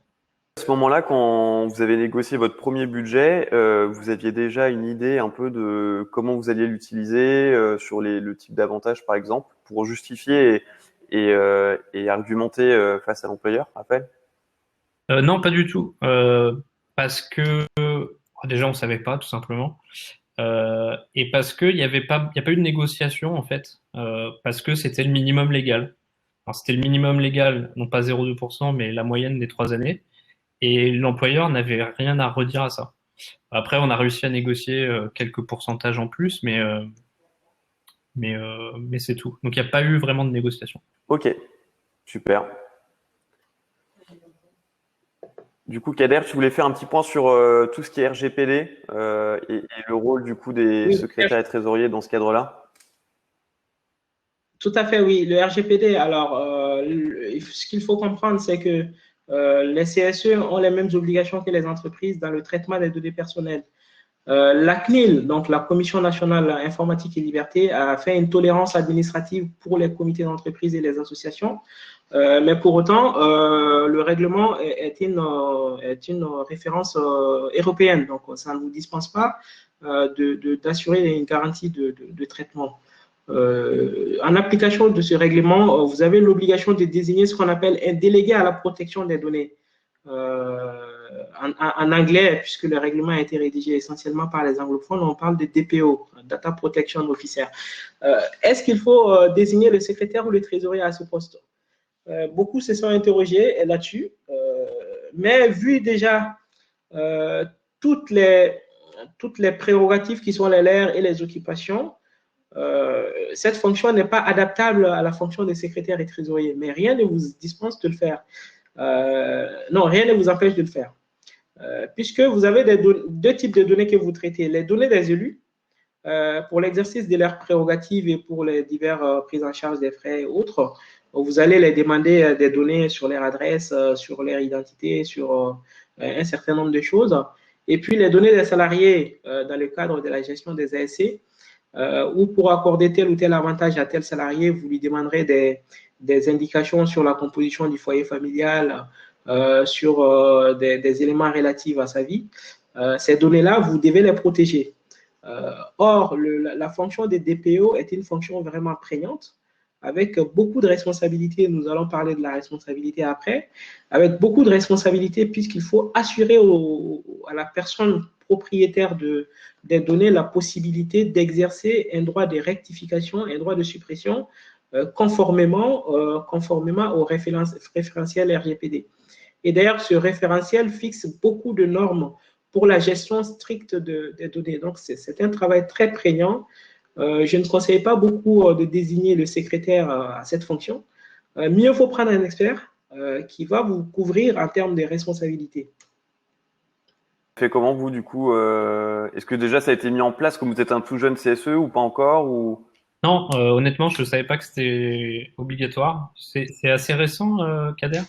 À ce moment-là, quand vous avez négocié votre premier budget, vous aviez déjà une idée un peu de comment vous alliez l'utiliser sur le type d'avantages, par exemple, pour justifier et argumenter face à l'employeur, Raphaël? Non, pas du tout. Parce que déjà, on savait pas, tout simplement. Et parce qu'il n'y a pas eu de négociation, en fait, parce que c'était le minimum légal. Alors, c'était le minimum légal, non pas 0,2%, mais la moyenne des 3 années. Et l'employeur n'avait rien à redire à ça. Après, on a réussi à négocier quelques pourcentages en plus, mais c'est tout. Donc, il n'y a pas eu vraiment de négociation. Ok, super. Du coup, Kader, tu voulais faire un petit point sur tout ce qui est RGPD et le rôle du coup des secrétaires et trésoriers dans ce cadre-là? Tout à fait, oui. Le RGPD, alors, ce qu'il faut comprendre, c'est que les CSE ont les mêmes obligations que les entreprises dans le traitement des données personnelles. La CNIL, donc la Commission nationale informatique et liberté, a fait une tolérance administrative pour les comités d'entreprise et les associations. Mais pour autant, le règlement est une référence européenne, donc ça ne vous dispense pas d'assurer une garantie de traitement. En application de ce règlement, vous avez l'obligation de désigner ce qu'on appelle un délégué à la protection des données. En anglais, puisque le règlement a été rédigé essentiellement par les anglophones, on parle de DPO, Data Protection Officer. Est-ce qu'il faut désigner le secrétaire ou le trésorier à ce poste? Beaucoup se sont interrogés là-dessus, mais vu déjà toutes les prérogatives qui sont les leurs et les occupations, cette fonction n'est pas adaptable à la fonction des secrétaires et trésoriers, mais rien ne vous dispense de le faire. Non, rien ne vous empêche de le faire. Puisque vous avez deux types de données que vous traitez. Les données des élus, pour l'exercice de leurs prérogatives et pour les diverses prises en charge des frais et autres, vous allez les demander des données sur leur adresse, sur leur identité, sur un certain nombre de choses. Et puis les données des salariés dans le cadre de la gestion des ASC, ou pour accorder tel ou tel avantage à tel salarié, vous lui demanderez des indications sur la composition du foyer familial, sur des éléments relatifs à sa vie. Ces données-là, vous devez les protéger. Or, la fonction des DPO est une fonction vraiment prégnante, avec beaucoup de responsabilités. Nous allons parler de la responsabilité après, avec beaucoup de responsabilités, puisqu'il faut assurer à la personne propriétaire des données la possibilité d'exercer un droit de rectification, un droit de suppression, conformément au référentiel RGPD. Et d'ailleurs, ce référentiel fixe beaucoup de normes pour la gestion stricte des données. Donc, c'est un travail très prégnant. Je ne conseille pas beaucoup de désigner le secrétaire à cette fonction. Mieux vaut prendre un expert qui va vous couvrir en termes de responsabilités. Fait comment vous, du coup, est-ce que déjà ça a été mis en place comme vous êtes un tout jeune CSE ou pas encore ou... Non, honnêtement, je ne savais pas que c'était obligatoire. C'est assez récent, Kader?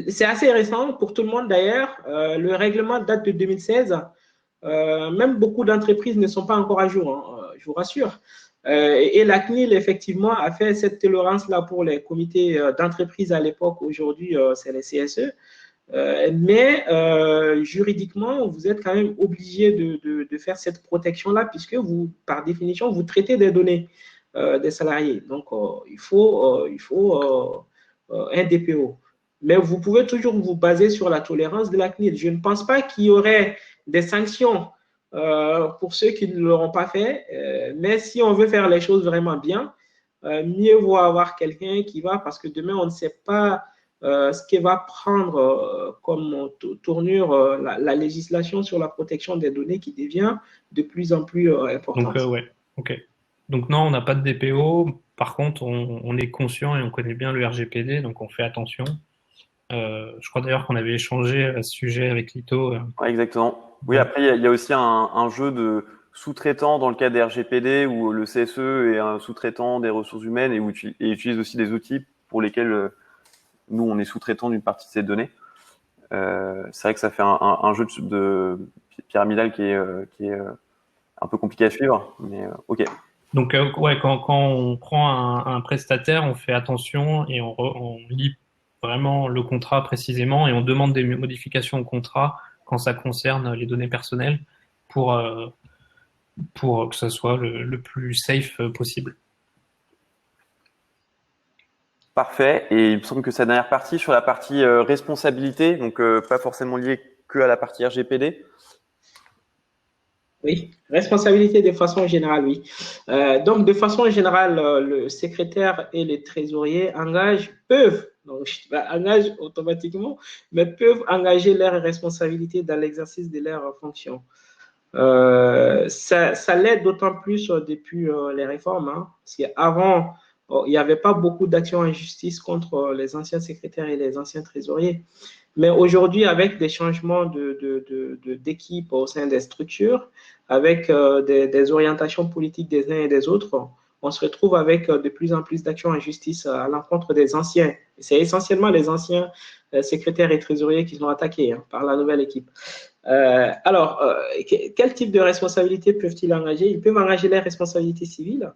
C'est assez récent pour tout le monde d'ailleurs. Le règlement date de 2016. Même beaucoup d'entreprises ne sont pas encore à jour, hein, je vous rassure. Et la CNIL, effectivement, a fait cette tolérance-là pour les comités d'entreprise à l'époque. Aujourd'hui, c'est les CSE. Mais juridiquement, vous êtes quand même obligé de faire cette protection-là, puisque vous, par définition, vous traitez des données des salariés. Donc, il faut un DPO. Mais vous pouvez toujours vous baser sur la tolérance de la CNIL. Je ne pense pas qu'il y aurait des sanctions pour ceux qui ne l'auront pas fait. Mais si on veut faire les choses vraiment bien, mieux vaut avoir quelqu'un qui va, parce que demain, on ne sait pas ce qui va prendre comme tournure la législation sur la protection des données qui devient de plus en plus importante. Donc, ouais, ok. Donc, non, on n'a pas de DPO. Par contre, on est conscient et on connaît bien le RGPD, donc on fait attention. Je crois d'ailleurs qu'on avait échangé à ce sujet avec Lito. Ouais, exactement. Oui, après, il y a aussi un jeu de sous-traitant dans le cas des RGPD où le CSE est un sous-traitant des ressources humaines et utilise aussi des outils pour lesquels nous, on est sous-traitant d'une partie de ces données. C'est vrai que ça fait un jeu de pyramidal qui est un peu compliqué à suivre, mais ok. Donc, ouais, quand on prend un prestataire, on fait attention et on lit vraiment le contrat précisément et on demande des modifications au contrat quand ça concerne les données personnelles pour que ça soit le plus safe possible. Parfait. Et il me semble que sa dernière partie, sur la partie responsabilité, donc pas forcément liée que à la partie RGPD. Oui, responsabilité de façon générale, oui. Donc, de façon générale, le secrétaire et les trésoriers peuvent automatiquement, mais peuvent engager leurs responsabilités dans l'exercice de leurs fonctions. Ça l'aide d'autant plus depuis les réformes, hein, parce qu'avant, il n'y avait pas beaucoup d'actions en justice contre les anciens secrétaires et les anciens trésoriers. Mais aujourd'hui, avec des changements d'équipe au sein des structures, avec des orientations politiques des uns et des autres, on se retrouve avec de plus en plus d'actions en justice à l'encontre des anciens. C'est essentiellement les anciens secrétaires et trésoriers qui sont attaqués par la nouvelle équipe. Quel type de responsabilités peuvent-ils engager? Ils peuvent engager les responsabilités civiles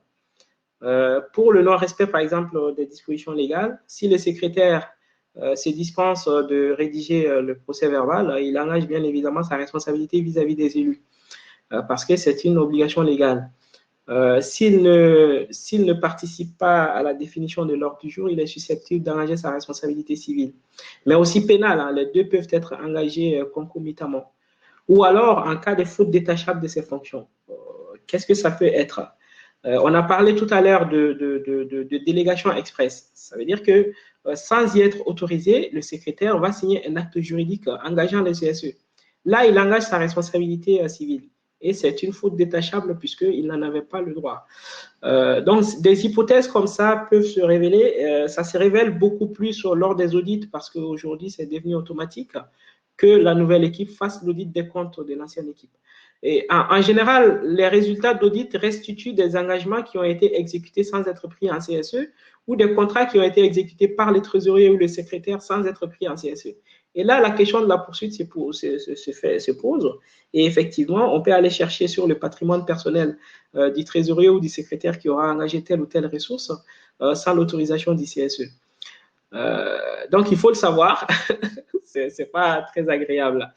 pour le non-respect, par exemple, des dispositions légales. Si le secrétaire se dispense de rédiger le procès verbal, il engage bien évidemment sa responsabilité vis-à-vis des élus parce que c'est une obligation légale. S'il ne participe pas à la définition de l'ordre du jour, il est susceptible d'engager sa responsabilité civile, mais aussi pénale. Hein, les deux peuvent être engagés concomitamment. Ou alors, en cas de faute détachable de ses fonctions, qu'est-ce que ça peut être? On a parlé tout à l'heure de délégation express. Ça veut dire que sans y être autorisé, le secrétaire va signer un acte juridique engageant le CSE. Là, il engage sa responsabilité civile. Et c'est une faute détachable puisqu'il n'en avait pas le droit. Donc, des hypothèses comme ça peuvent se révéler. Ça se révèle beaucoup plus lors des audits parce qu'aujourd'hui, c'est devenu automatique que la nouvelle équipe fasse l'audit des comptes de l'ancienne équipe. Et en général, les résultats d'audit restituent des engagements qui ont été exécutés sans être pris en CSE ou des contrats qui ont été exécutés par les trésoriers ou les secrétaires sans être pris en CSE. Et là, la question de la poursuite se pose. Et effectivement, on peut aller chercher sur le patrimoine personnel du trésorier ou du secrétaire qui aura engagé telle ou telle ressource sans l'autorisation du CSE. Donc, il faut le savoir. C'est pas très agréable.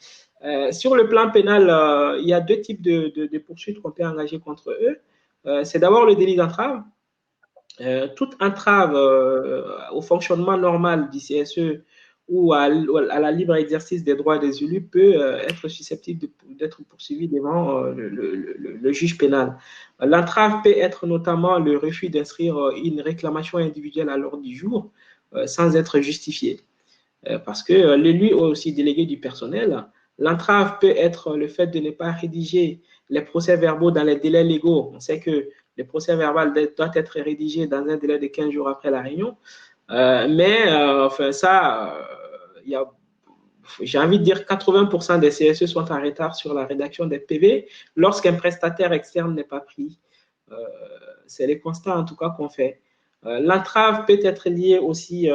Sur le plan pénal, il y a deux types de poursuites qu'on peut engager contre eux. C'est d'abord le délit d'entrave. Toute entrave au fonctionnement normal du CSE ou à la libre exercice des droits des élus peut être susceptible d'être poursuivi devant le juge pénal. L'entrave peut être notamment le refus d'inscrire une réclamation individuelle à l'ordre du jour sans être justifiée. Parce que l'élu est aussi délégué du personnel. L'entrave peut être le fait de ne pas rédiger les procès-verbaux dans les délais légaux. On sait que le procès-verbal doit être rédigé dans un délai de 15 jours après la réunion. J'ai envie de dire 80% des CSE sont en retard sur la rédaction des PV lorsqu'un prestataire externe n'est pas pris. C'est les constats en tout cas qu'on fait. L'entrave peut être liée aussi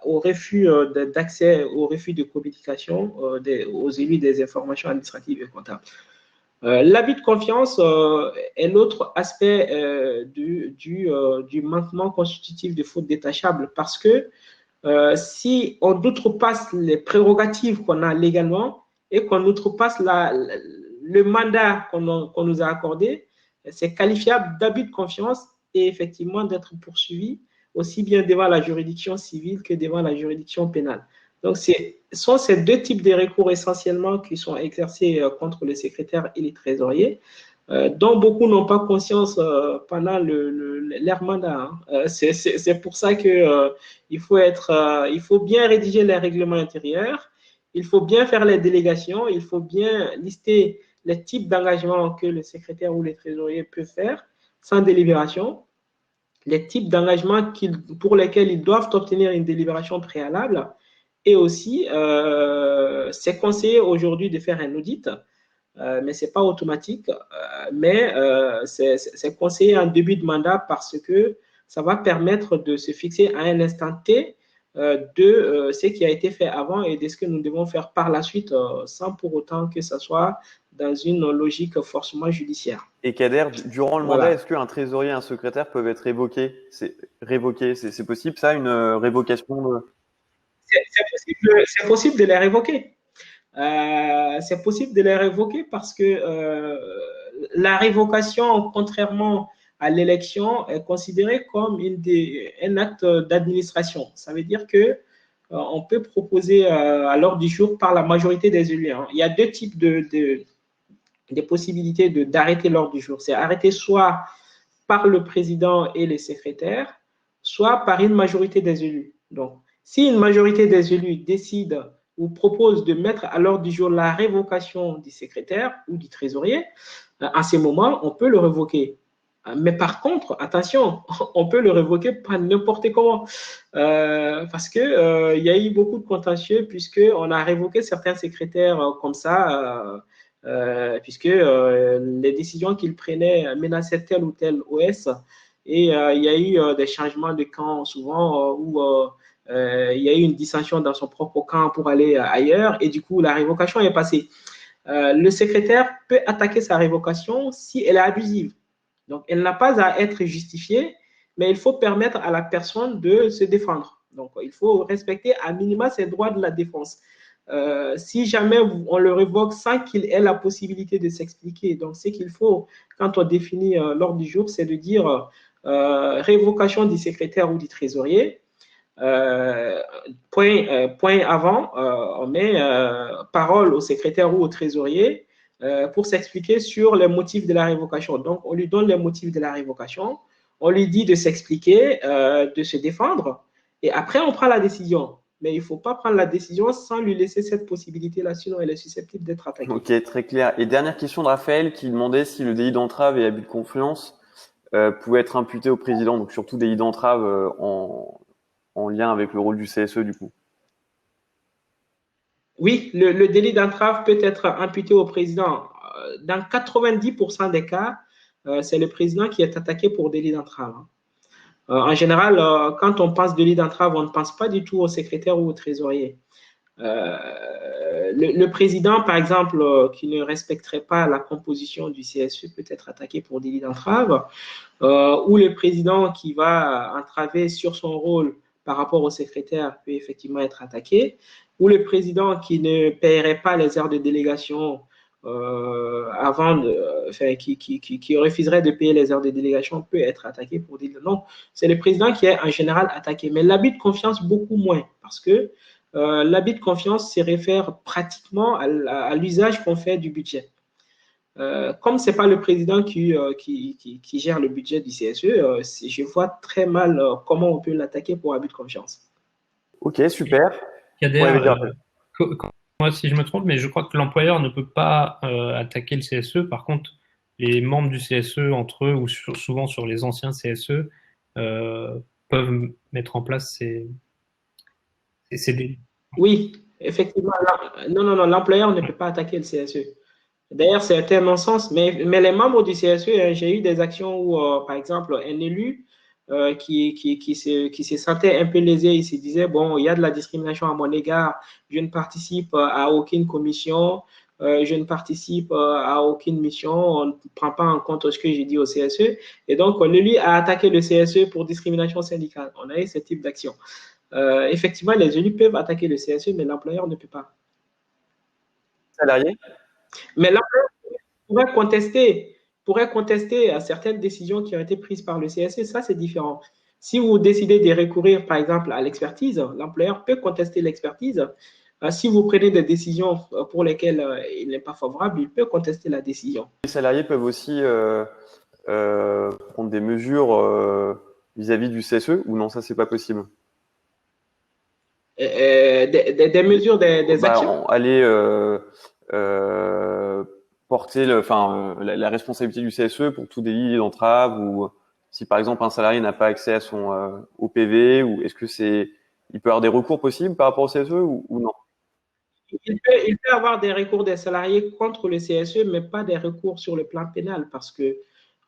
au refus d'accès, au refus de communication aux élus des informations administratives et comptables. L'abus de confiance est l'autre aspect du manquement constitutif de faute détachable parce que si on outrepasse les prérogatives qu'on a légalement et qu'on outrepasse le mandat qu'on nous a accordé, c'est qualifiable d'abus de confiance et effectivement d'être poursuivi aussi bien devant la juridiction civile que devant la juridiction pénale. Donc, ce sont ces deux types de recours essentiellement qui sont exercés contre le secrétaire et les trésoriers, dont beaucoup n'ont pas conscience pendant leur mandat. Hein. C'est pour ça que il faut bien rédiger les règlements intérieurs, il faut bien faire les délégations, il faut bien lister les types d'engagements que le secrétaire ou les trésoriers peuvent faire sans délibération, les types d'engagements pour lesquels ils doivent obtenir une délibération préalable. Et aussi, c'est conseillé aujourd'hui de faire un audit, mais ce n'est pas automatique, mais c'est conseillé en début de mandat parce que ça va permettre de se fixer à un instant T de ce qui a été fait avant et de ce que nous devons faire par la suite sans pour autant que ça soit dans une logique forcément judiciaire. Et Kader, durant le mandat, est-ce qu'un trésorier et un secrétaire peuvent être révoqués? C'est possible ça, une révocation C'est possible de les révoquer. C'est possible de les révoquer parce que la révocation, contrairement à l'élection, est considérée comme un acte d'administration. Ça veut dire que on peut proposer à l'ordre du jour par la majorité des élus. Hein. Il y a deux types des possibilités d'arrêter l'ordre du jour. C'est arrêter soit par le président et les secrétaires, soit par une majorité des élus. Donc, si une majorité des élus décide ou propose de mettre à l'ordre du jour la révocation du secrétaire ou du trésorier, à ce moment, on peut le révoquer. Mais par contre, attention, on peut le révoquer pas n'importe comment. Parce qu'il y a eu beaucoup de contentieux puisqu'on a révoqué certains secrétaires comme ça, puisque les décisions qu'ils prenaient menaçaient tel ou tel OS. Et il y a eu des changements de camp souvent où il y a eu une dissension dans son propre camp pour aller ailleurs et du coup, la révocation est passée. Le secrétaire peut attaquer sa révocation si elle est abusive. Donc, elle n'a pas à être justifiée, mais il faut permettre à la personne de se défendre. Donc, il faut respecter à minima ses droits de la défense. Si jamais on le révoque sans qu'il ait la possibilité de s'expliquer, donc ce qu'il faut, quand on définit l'ordre du jour, c'est de dire révocation du secrétaire ou du trésorier. Point avant, on met parole au secrétaire ou au trésorier pour s'expliquer sur les motifs de la révocation. Donc, on lui donne les motifs de la révocation, on lui dit de s'expliquer, de se défendre, et après, on prend la décision. Mais il ne faut pas prendre la décision sans lui laisser cette possibilité-là, sinon elle est susceptible d'être attaquée. Ok, très clair. Et dernière question de Raphaël qui demandait si le délit d'entrave et abus de confiance pouvait être imputé au président, donc surtout délit d'entrave en lien avec le rôle du CSE du coup. Oui, le délit d'entrave peut être imputé au président. Dans 90% des cas, c'est le président qui est attaqué pour délit d'entrave. En général, quand on pense délit d'entrave, on ne pense pas du tout au secrétaire ou au trésorier. Le président, par exemple, qui ne respecterait pas la composition du CSE peut être attaqué pour délit d'entrave, ou le président qui va entraver sur son rôle par rapport au secrétaire peut effectivement être attaqué, ou le président qui ne paierait pas les heures de délégation qui refuserait de payer les heures de délégation peut être attaqué pour dire non. C'est le président qui est en général attaqué, mais l'abus de confiance beaucoup moins, parce que l'abus de confiance se réfère pratiquement à l'usage qu'on fait du budget. Comme ce n'est pas le président qui gère le budget du CSE, je vois très mal comment on peut l'attaquer pour abus de confiance. Ok, super. Kader, moi si je me trompe, mais je crois que l'employeur ne peut pas attaquer le CSE. Par contre, les membres du CSE entre eux, ou souvent sur les anciens CSE, peuvent mettre en place ces délits. Oui, effectivement. Non, l'employeur ne peut pas attaquer le CSE. D'ailleurs, c'est un non-sens, mais les membres du CSE, j'ai eu des actions où, par exemple, un élu qui se sentait un peu lésé, il se disait, bon, il y a de la discrimination à mon égard, je ne participe à aucune commission, je ne participe à aucune mission, on ne prend pas en compte ce que j'ai dit au CSE. Et donc, l'élu a attaqué le CSE pour discrimination syndicale. On a eu ce type d'action. Effectivement, les élus peuvent attaquer le CSE, mais l'employeur ne peut pas. Salarié? Mais l'employeur pourrait contester à certaines décisions qui ont été prises par le CSE. Ça, c'est différent. Si vous décidez de recourir, par exemple, à l'expertise, l'employeur peut contester l'expertise. Si vous prenez des décisions pour lesquelles il n'est pas favorable, il peut contester la décision. Les salariés peuvent aussi prendre des mesures vis-à-vis du CSE ou non, ça, c'est pas possible? Des mesures, des actions. Aller porter la responsabilité du CSE pour tout délit d'entrave, ou si par exemple un salarié n'a pas accès à son au PV, ou est-ce que il peut avoir des recours possibles par rapport au CSE ou non? Il peut avoir des recours des salariés contre le CSE, mais pas des recours sur le plan pénal, parce que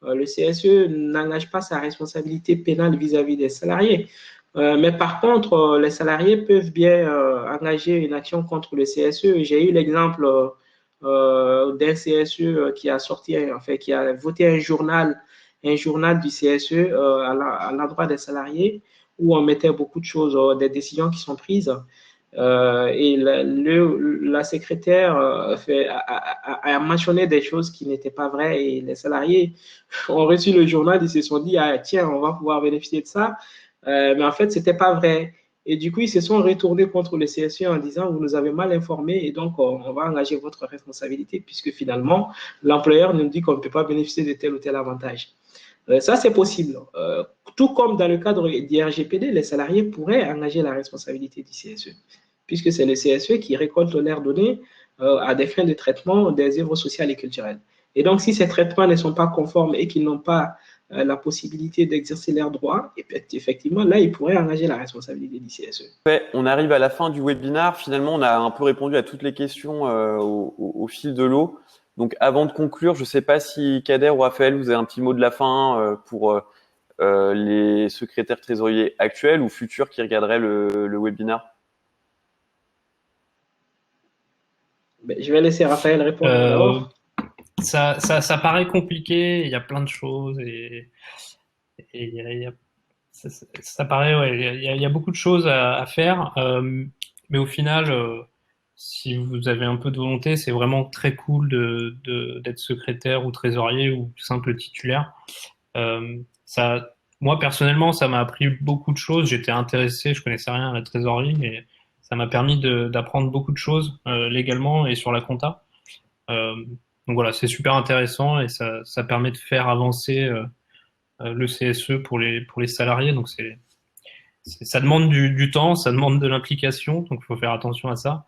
le CSE n'engage pas sa responsabilité pénale vis-à-vis des salariés. Mais par contre, les salariés peuvent bien engager une action contre le CSE. J'ai eu l'exemple d'un CSE qui a sorti, qui a voté un journal du CSE à l'endroit des salariés où on mettait beaucoup de choses, des décisions qui sont prises. Et la secrétaire a mentionné des choses qui n'étaient pas vraies et les salariés ont reçu le journal, ils se sont dit, ah, tiens, on va pouvoir bénéficier de ça. Mais en fait, ce n'était pas vrai. Et du coup, ils se sont retournés contre le CSE en disant, vous nous avez mal informés et donc on va engager votre responsabilité puisque finalement, l'employeur nous dit qu'on ne peut pas bénéficier de tel ou tel avantage. Ça, c'est possible. Tout comme dans le cadre du RGPD, les salariés pourraient engager la responsabilité du CSE, puisque c'est le CSE qui récolte leurs données à des fins de traitement des œuvres sociales et culturelles. Et donc, si ces traitements ne sont pas conformes et qu'ils n'ont pas la possibilité d'exercer leurs droits, et effectivement, là, ils pourraient engager la responsabilité du CSE. On arrive à la fin du webinaire. Finalement, on a un peu répondu à toutes les questions au fil de l'eau. Donc, avant de conclure, je ne sais pas si Kader ou Raphaël, vous avez un petit mot de la fin pour les secrétaires trésoriers actuels ou futurs qui regarderaient le webinaire? Je vais laisser Raphaël répondre d'abord. Ça paraît compliqué, il y a plein de choses et ça paraît, ouais, il y a beaucoup de choses à faire, mais au final, si vous avez un peu de volonté, c'est vraiment très cool d'être secrétaire ou trésorier ou simple titulaire. Ça, moi personnellement, ça m'a appris beaucoup de choses. J'étais intéressé, je connaissais rien à la trésorerie, mais ça m'a permis d'apprendre beaucoup de choses légalement et sur la compta. Donc voilà, c'est super intéressant et ça permet de faire avancer le CSE pour les salariés. Donc ça demande du temps, ça demande de l'implication, donc il faut faire attention à ça.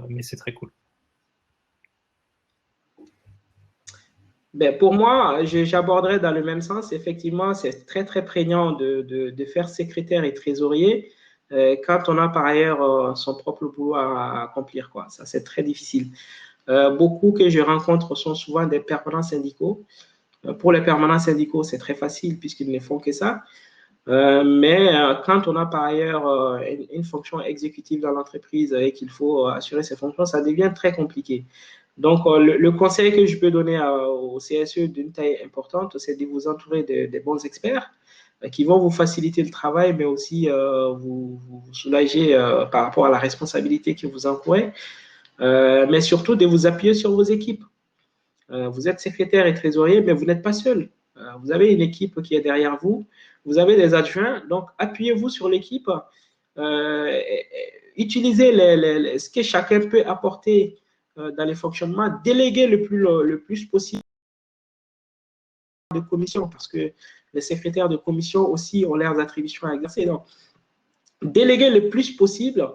Mais c'est très cool. Pour moi, j'aborderais dans le même sens. Effectivement, c'est très, très prégnant de faire secrétaire et trésorier quand on a par ailleurs son propre boulot à accomplir, quoi. Ça, c'est très difficile. Beaucoup que je rencontre sont souvent des permanents syndicaux. Pour les permanents syndicaux, c'est très facile puisqu'ils ne font que ça. Mais quand on a par ailleurs une fonction exécutive dans l'entreprise et qu'il faut assurer ces fonctions, ça devient très compliqué. Donc, le conseil que je peux donner au CSE d'une taille importante, c'est de vous entourer de bons experts qui vont vous faciliter le travail, mais aussi vous soulager par rapport à la responsabilité que vous encourez, mais surtout de vous appuyer sur vos équipes. Vous êtes secrétaire et trésorier, mais vous n'êtes pas seul. Vous avez une équipe qui est derrière vous, vous avez des adjoints, donc appuyez-vous sur l'équipe, utilisez ce que chacun peut apporter dans les fonctionnements, déléguez le plus possible de commission, parce que les secrétaires de commission aussi ont leurs attributions à exercer. Donc, déléguez le plus possible,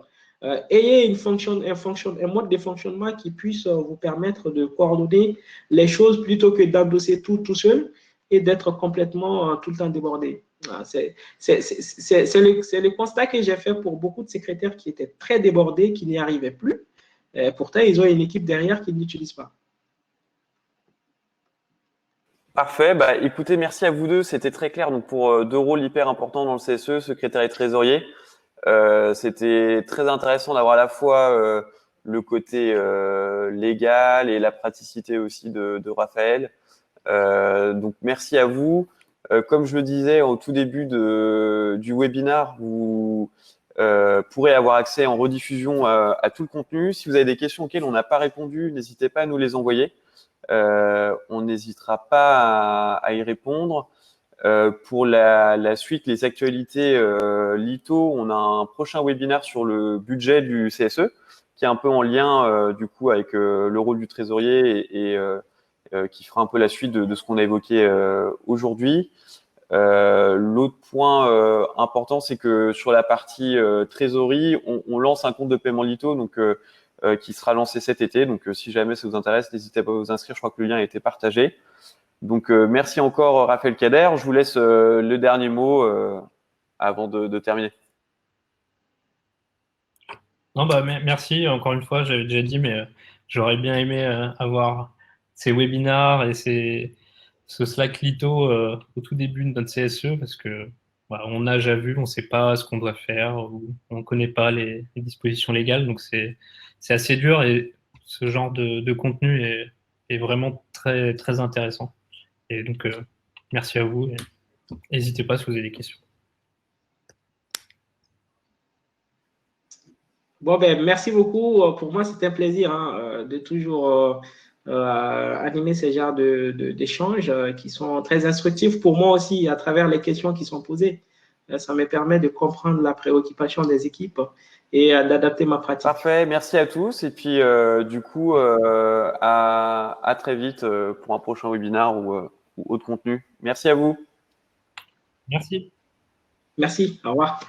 ayez un mode de fonctionnement qui puisse vous permettre de coordonner les choses plutôt que d'endosser tout seul et d'être complètement tout le temps débordé. C'est le constat que j'ai fait pour beaucoup de secrétaires qui étaient très débordés, qui n'y arrivaient plus. Et pourtant, ils ont une équipe derrière qu'ils n'utilisent pas. Parfait. Bah, écoutez, merci à vous deux. C'était très clair. Donc, pour deux rôles hyper importants dans le CSE, secrétaire et trésorier. C'était très intéressant d'avoir à la fois le côté légal et la praticité aussi de Raphaël. Donc merci à vous. Comme je le disais au tout début du webinaire, vous pourrez avoir accès en rediffusion à tout le contenu. Si vous avez des questions auxquelles on n'a pas répondu, n'hésitez pas à nous les envoyer. On n'hésitera pas à y répondre. Pour la suite, les actualités Lito, on a un prochain webinaire sur le budget du CSE qui est un peu en lien du coup avec le rôle du trésorier et qui fera un peu la suite de ce qu'on a évoqué aujourd'hui. L'autre point important, c'est que sur la partie trésorerie, on lance un compte de paiement Lito donc qui sera lancé cet été. Donc si jamais ça vous intéresse, n'hésitez pas à vous inscrire. Je crois que le lien a été partagé. Donc, merci encore, Raphaël Kader. Je vous laisse le dernier mot avant de terminer. Non, bah, merci. Encore une fois, j'avais déjà dit, mais j'aurais bien aimé avoir ces webinars et ce Slack Lito au tout début de notre CSE parce que on a déjà vu, on ne sait pas ce qu'on doit faire, ou on ne connaît pas les dispositions légales, donc c'est assez dur et ce genre de contenu est vraiment très, très intéressant. Et donc, merci à vous. N'hésitez pas si vous avez des questions. Bon, merci beaucoup. Pour moi, c'était un plaisir de toujours animer ce genre d'échanges qui sont très instructifs pour moi aussi à travers les questions qui sont posées. Ça me permet de comprendre la préoccupation des équipes et d'adapter ma pratique. Parfait, merci à tous. Et puis, du coup, à très vite pour un prochain webinaire ou autre contenu. Merci à vous. Merci. Merci, au revoir.